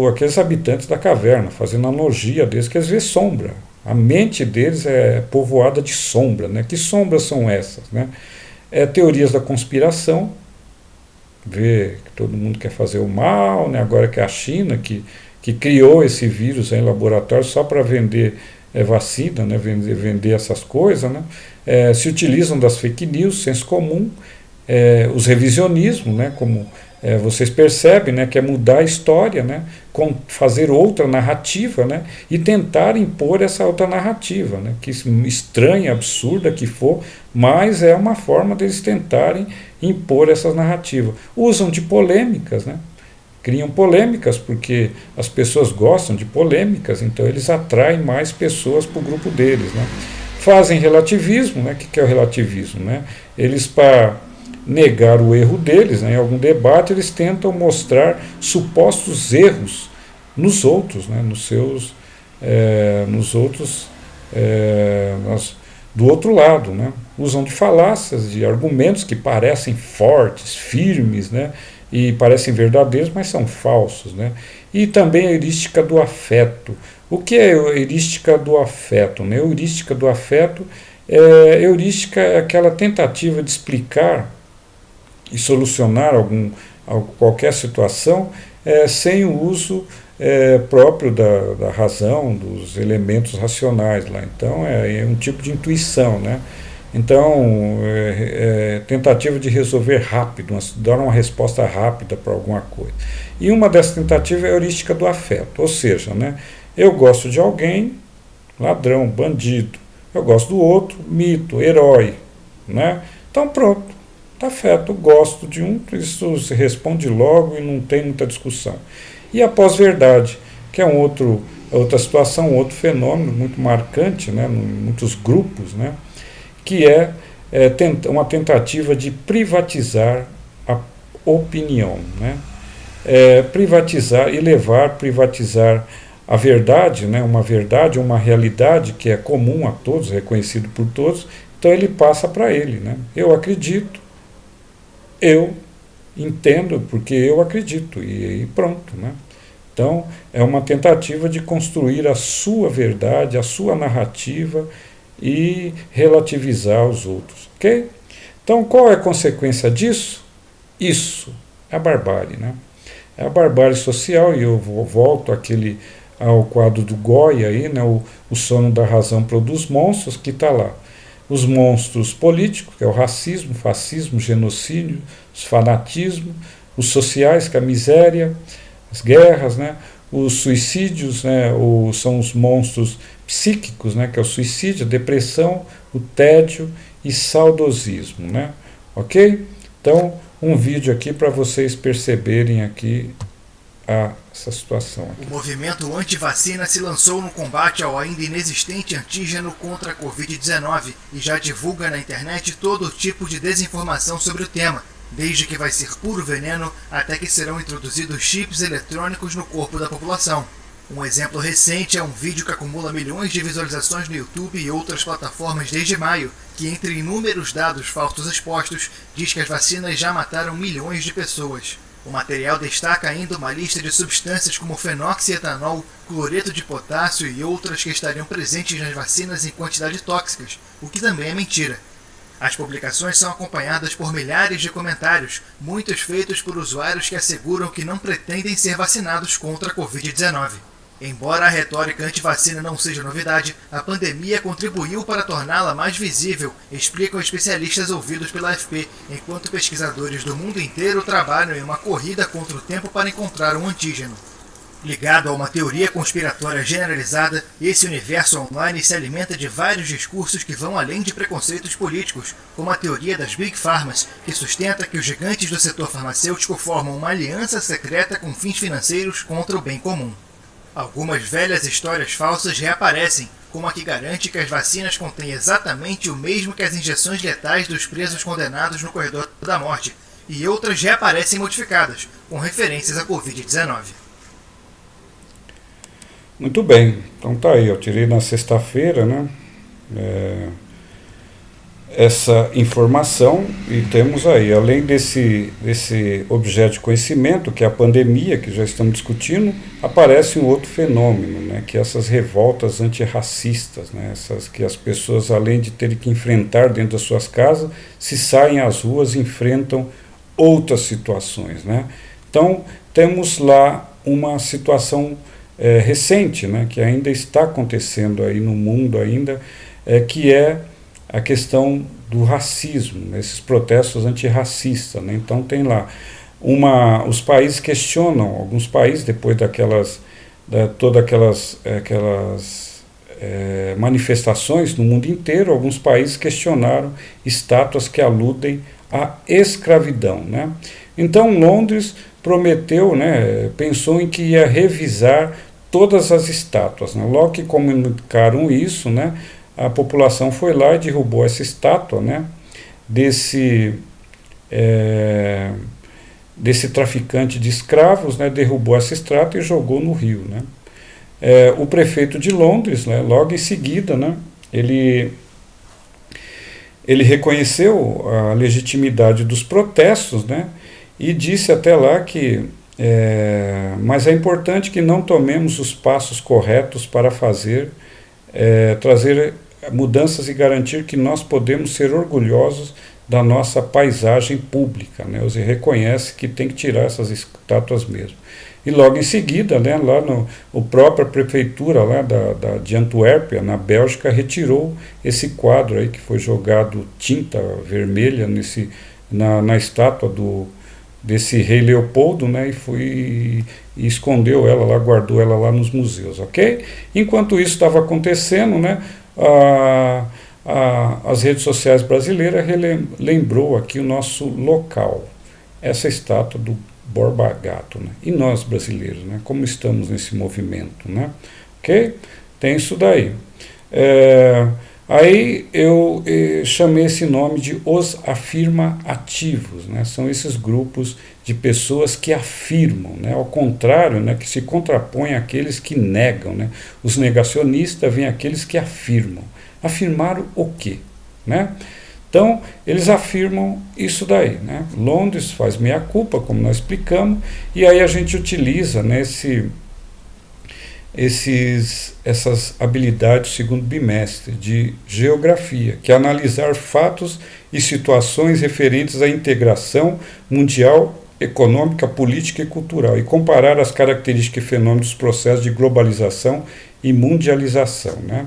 Aqueles habitantes da caverna, fazendo analogia deles, que eles vê sombra. A mente deles é povoada de sombra, né? Que sombras são essas, né? Teorias da conspiração, vê que todo mundo quer fazer o mal, né? Agora que é a China que criou esse vírus em laboratório só para vender vacina, né? Vender essas coisas, né? Se utilizam das fake news, senso comum, os revisionismos, né? Como vocês percebem, né? Que é mudar a história, né? Fazer outra narrativa, né? E tentar impor essa outra narrativa, né? Que estranha, absurda que for, mas é uma forma deles tentarem impor essas narrativas. Usam de polêmicas, né? Criam polêmicas porque as pessoas gostam de polêmicas, então eles atraem mais pessoas para o grupo deles, né? Fazem relativismo, né? O que é o relativismo, né? Eles, para negar o erro deles, né, em algum debate, eles tentam mostrar supostos erros nos outros, né, nos outros, do outro lado, né, usam de falácias, de argumentos que parecem fortes, firmes, né, e parecem verdadeiros, mas são falsos, né. E também a heurística do afeto. O que é a heurística do afeto, né? A heurística do afeto heurística é aquela tentativa de explicar e solucionar qualquer situação sem o uso próprio da razão, dos elementos racionais lá. Então é um tipo de intuição, né? Então tentativa de resolver rápido, dar uma resposta rápida para alguma coisa. E uma dessas tentativas é a heurística do afeto, ou seja, né, eu gosto de alguém, ladrão, bandido, eu gosto do outro, mito, herói, né? Então pronto. Tá afeto, gosto de um, isso se responde logo e não tem muita discussão. E a pós-verdade, que é outra situação, outro fenômeno muito marcante, né, em muitos grupos, né, que uma tentativa de privatizar a opinião, né, privatizar a verdade, né, uma realidade que é comum a todos, reconhecido por todos, então ele passa para ele, né, eu acredito, eu entendo porque eu acredito, e pronto, né? Então é uma tentativa de construir a sua verdade, a sua narrativa e relativizar os outros, ok? Então qual é a consequência disso? Isso é a barbárie, né? É a barbárie social, e eu volto ao quadro do Goya aí, né? O sono da razão produz monstros, que está lá. Os monstros políticos, que é o racismo, fascismo, genocídio, os fanatismos, os sociais, que é a miséria, as guerras, né? Os suicídios, né? São os monstros psíquicos, né? Que é o suicídio, a depressão, o tédio e saudosismo, né? Ok? Então, um vídeo aqui para vocês perceberem aqui essa situação aqui. O movimento anti-vacina se lançou no combate ao ainda inexistente antígeno contra a Covid-19 e já divulga na internet todo tipo de desinformação sobre o tema, desde que vai ser puro veneno até que serão introduzidos chips eletrônicos no corpo da população. Um exemplo recente é um vídeo que acumula milhões de visualizações no YouTube e outras plataformas desde maio, que entre inúmeros dados falsos expostos, diz que as vacinas já mataram milhões de pessoas. O material destaca ainda uma lista de substâncias como fenoxietanol, cloreto de potássio e outras que estariam presentes nas vacinas em quantidades tóxicas, o que também é mentira. As publicações são acompanhadas por milhares de comentários, muitos feitos por usuários que asseguram que não pretendem ser vacinados contra a Covid-19. Embora a retórica antivacina não seja novidade, a pandemia contribuiu para torná-la mais visível, explicam especialistas ouvidos pela AFP, enquanto pesquisadores do mundo inteiro trabalham em uma corrida contra o tempo para encontrar um antígeno. Ligado a uma teoria conspiratória generalizada, esse universo online se alimenta de vários discursos que vão além de preconceitos políticos, como a teoria das Big Pharmas, que sustenta que os gigantes do setor farmacêutico formam uma aliança secreta com fins financeiros contra o bem comum. Algumas velhas histórias falsas reaparecem, como a que garante que as vacinas contêm exatamente o mesmo que as injeções letais dos presos condenados no corredor da morte, e outras reaparecem modificadas, com referências à Covid-19. Muito bem, então tá aí, eu tirei na sexta-feira, né, essa informação, e temos aí, além desse objeto de conhecimento, que é a pandemia, que já estamos discutindo, aparece um outro fenômeno, né, que é essas revoltas antirracistas, né, essas que as pessoas, além de terem que enfrentar dentro das suas casas, se saem às ruas e enfrentam outras situações, né. Então, temos lá uma situação recente, né, que ainda está acontecendo aí no mundo ainda, que é a questão do racismo, né, esses protestos antirracistas, né. Então tem lá os países questionam, alguns países depois todas aquelas manifestações no mundo inteiro, alguns países questionaram estátuas que aludem à escravidão, né. Então Londres prometeu, né, pensou em que ia revisar todas as estátuas, né. Logo que comunicaram isso, né, a população foi lá e derrubou essa estátua, né, desse traficante de escravos, né, derrubou essa estátua e jogou no rio, né. O prefeito de Londres, né, logo em seguida, né, ele reconheceu a legitimidade dos protestos, né, e disse até lá que mas é importante que não tomemos os passos corretos para trazer mudanças e garantir que nós podemos ser orgulhosos da nossa paisagem pública, né? Você reconhece que tem que tirar essas estátuas mesmo. E logo em seguida, né, lá a própria prefeitura lá de Antuérpia, na Bélgica, retirou esse quadro aí que foi jogado tinta vermelha na estátua desse rei Leopoldo, né, e escondeu ela lá, guardou ela lá nos museus, ok? Enquanto isso estava acontecendo, né, as redes sociais brasileiras lembrou aqui o nosso local, essa estátua do Borba Gato, né? E nós brasileiros, né, como estamos nesse movimento, né? Ok? Tem isso daí. Aí eu chamei esse nome de os afirmativos, né? São esses grupos de pessoas que afirmam, né? Ao contrário, né, que se contrapõem àqueles que negam, né? Os negacionistas vêm aqueles que afirmam. Afirmaram o quê? Né? Então, eles afirmam isso daí, né? Londres faz meia-culpa, como nós explicamos, e aí a gente utiliza, né, essas habilidades do segundo bimestre de geografia, que é analisar fatos e situações referentes à integração mundial, econômica, política e cultural, e comparar as características e fenômenos dos processos de globalização e mundialização, né?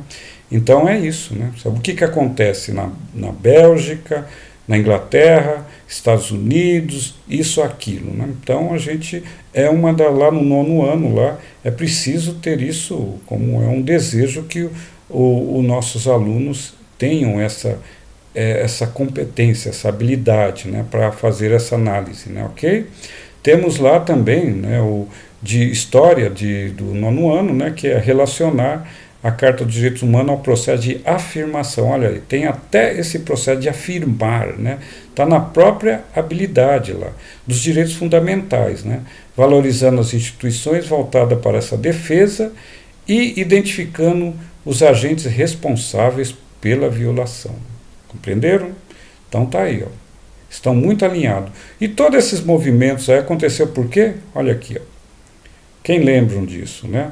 Então é isso, né? Sabe o que acontece na Bélgica, na Inglaterra, Estados Unidos, isso, aquilo, né? Então a gente lá no 9º ano, lá, é preciso ter isso como um desejo que os nossos alunos tenham essa competência, essa habilidade, né, para fazer essa análise, né, ok? Temos lá também, né, de história do 9º ano, né, que é relacionar a Carta dos Direitos Humanos ao processo de afirmação. Olha aí, tem até esse processo de afirmar, né? Está na própria habilidade lá, dos direitos fundamentais, né? Valorizando as instituições voltadas para essa defesa e identificando os agentes responsáveis pela violação. Compreenderam? Então tá aí, ó. Estão muito alinhados. E todos esses movimentos aí aconteceu por quê? Olha aqui, ó. Quem lembram disso, né?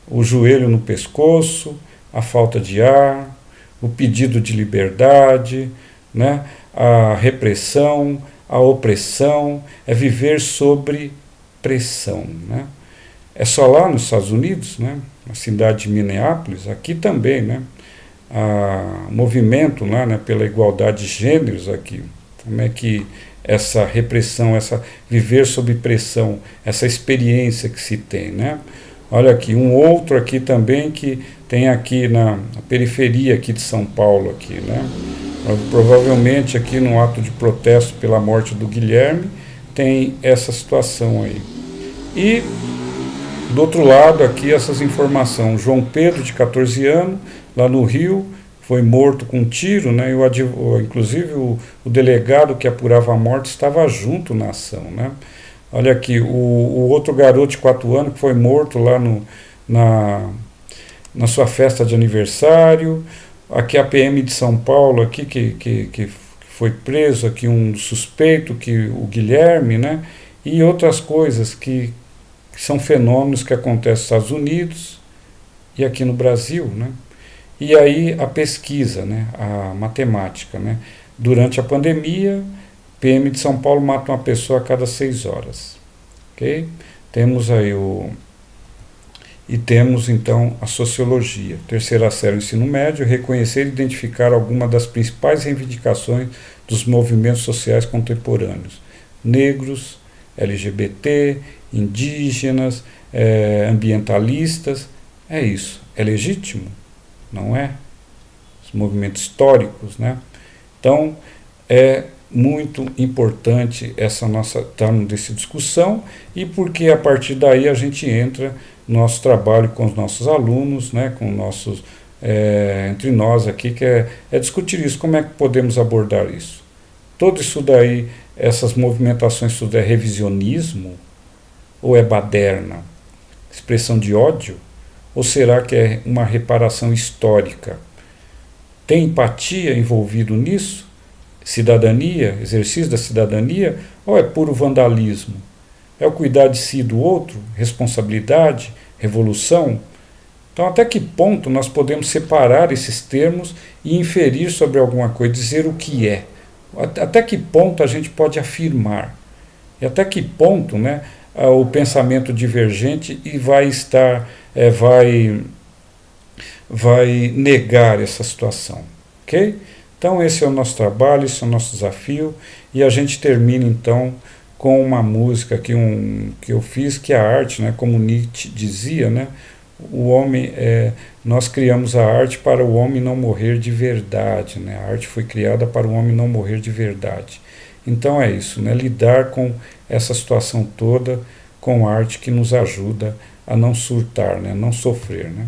O joelho no pescoço, a falta de ar, o pedido de liberdade, né? A repressão, a opressão, é viver sobre pressão, né? é só lá nos Estados Unidos, né? Na cidade de Minneapolis, aqui também, né? Movimento lá, né, pela igualdade de gêneros aqui. Como é que essa repressão, essa viver sob pressão, essa experiência que se tem, né? Olha aqui, um outro aqui também que tem aqui na periferia aqui de São Paulo, aqui, né? Provavelmente aqui no ato de protesto pela morte do Guilherme tem essa situação aí. E do outro lado aqui essas informações, João Pedro de 14 anos, lá no Rio, foi morto com um tiro, né? Inclusive o delegado que apurava a morte estava junto na ação, né? Olha aqui, o outro garoto de 4 anos que foi morto lá na sua festa de aniversário. Aqui a PM de São Paulo, aqui, que foi preso, aqui um suspeito, o Guilherme, né? E outras coisas que são fenômenos que acontecem nos Estados Unidos e aqui no Brasil, né? E aí a pesquisa, né? A matemática, né? Durante a pandemia, PM de São Paulo mata uma pessoa a cada 6 horas. Ok? Temos aí E temos então a sociologia, terceira série do ensino médio, reconhecer e identificar algumas das principais reivindicações dos movimentos sociais contemporâneos. Negros, LGBT, indígenas, ambientalistas. É isso. É legítimo? Não é? Os movimentos históricos, né? Então, é muito importante essa nossa dessa discussão, e porque a partir daí a gente entra no nosso trabalho com os nossos alunos, né, com nossos entre nós aqui, que é discutir isso, como é que podemos abordar isso. Tudo isso daí, essas movimentações, tudo é revisionismo ou é baderna? Expressão de ódio? Ou será que é uma reparação histórica? Tem empatia envolvido nisso? Cidadania, exercício da cidadania, ou é puro vandalismo? É o cuidar de si e do outro? Responsabilidade? Revolução? Então, até que ponto nós podemos separar esses termos e inferir sobre alguma coisa, dizer o que é? Até que ponto a gente pode afirmar? E até que ponto, né, o pensamento divergente vai negar essa situação? Ok? Então esse é o nosso trabalho, esse é o nosso desafio, e a gente termina então com uma música que eu fiz, que é a arte, né, como Nietzsche dizia, né, o homem nós criamos a arte para o homem não morrer de verdade, né, a arte foi criada para o homem não morrer de verdade. Então é isso, né, lidar com essa situação toda com arte que nos ajuda a não surtar, né, não sofrer, né.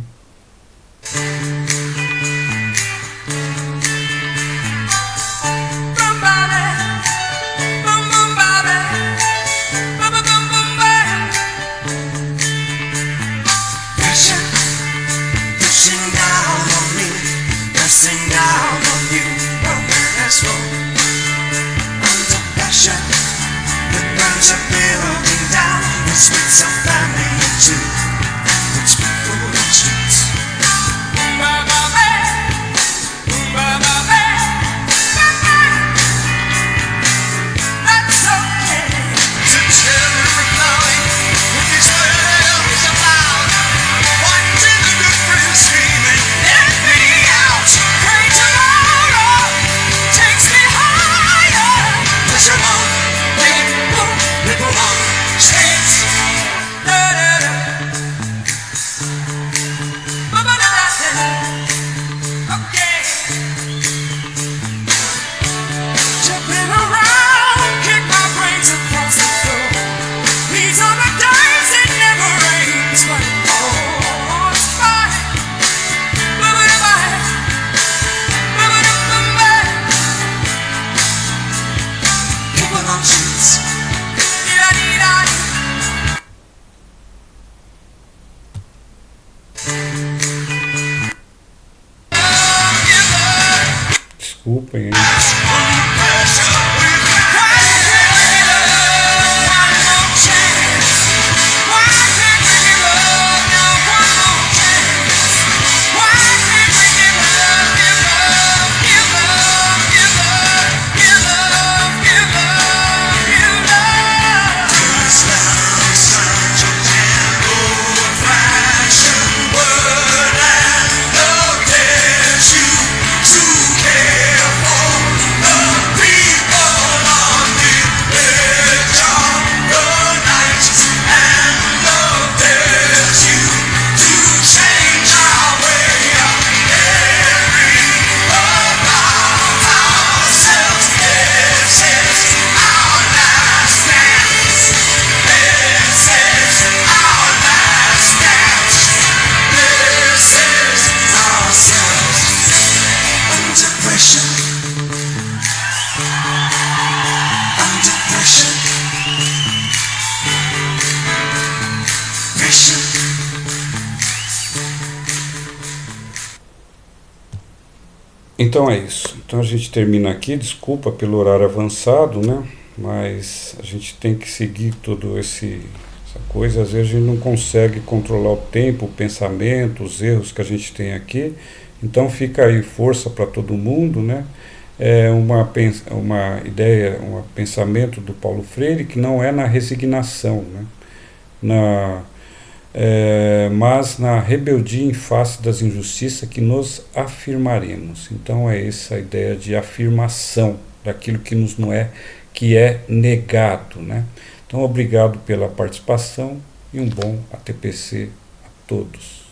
Desculpem aí. Então é isso. Então a gente termina aqui, desculpa pelo horário avançado, né? Mas a gente tem que seguir essa coisa. Às vezes a gente não consegue controlar o tempo, o pensamento, os erros que a gente tem aqui. Então fica aí força para todo mundo, né? É uma ideia, um pensamento do Paulo Freire que não é na resignação, né? Mas na rebeldia em face das injustiças que nos afirmaremos. Então é essa a ideia de afirmação daquilo que nos não é, que é negado, né? Então obrigado pela participação e um bom ATPC a todos.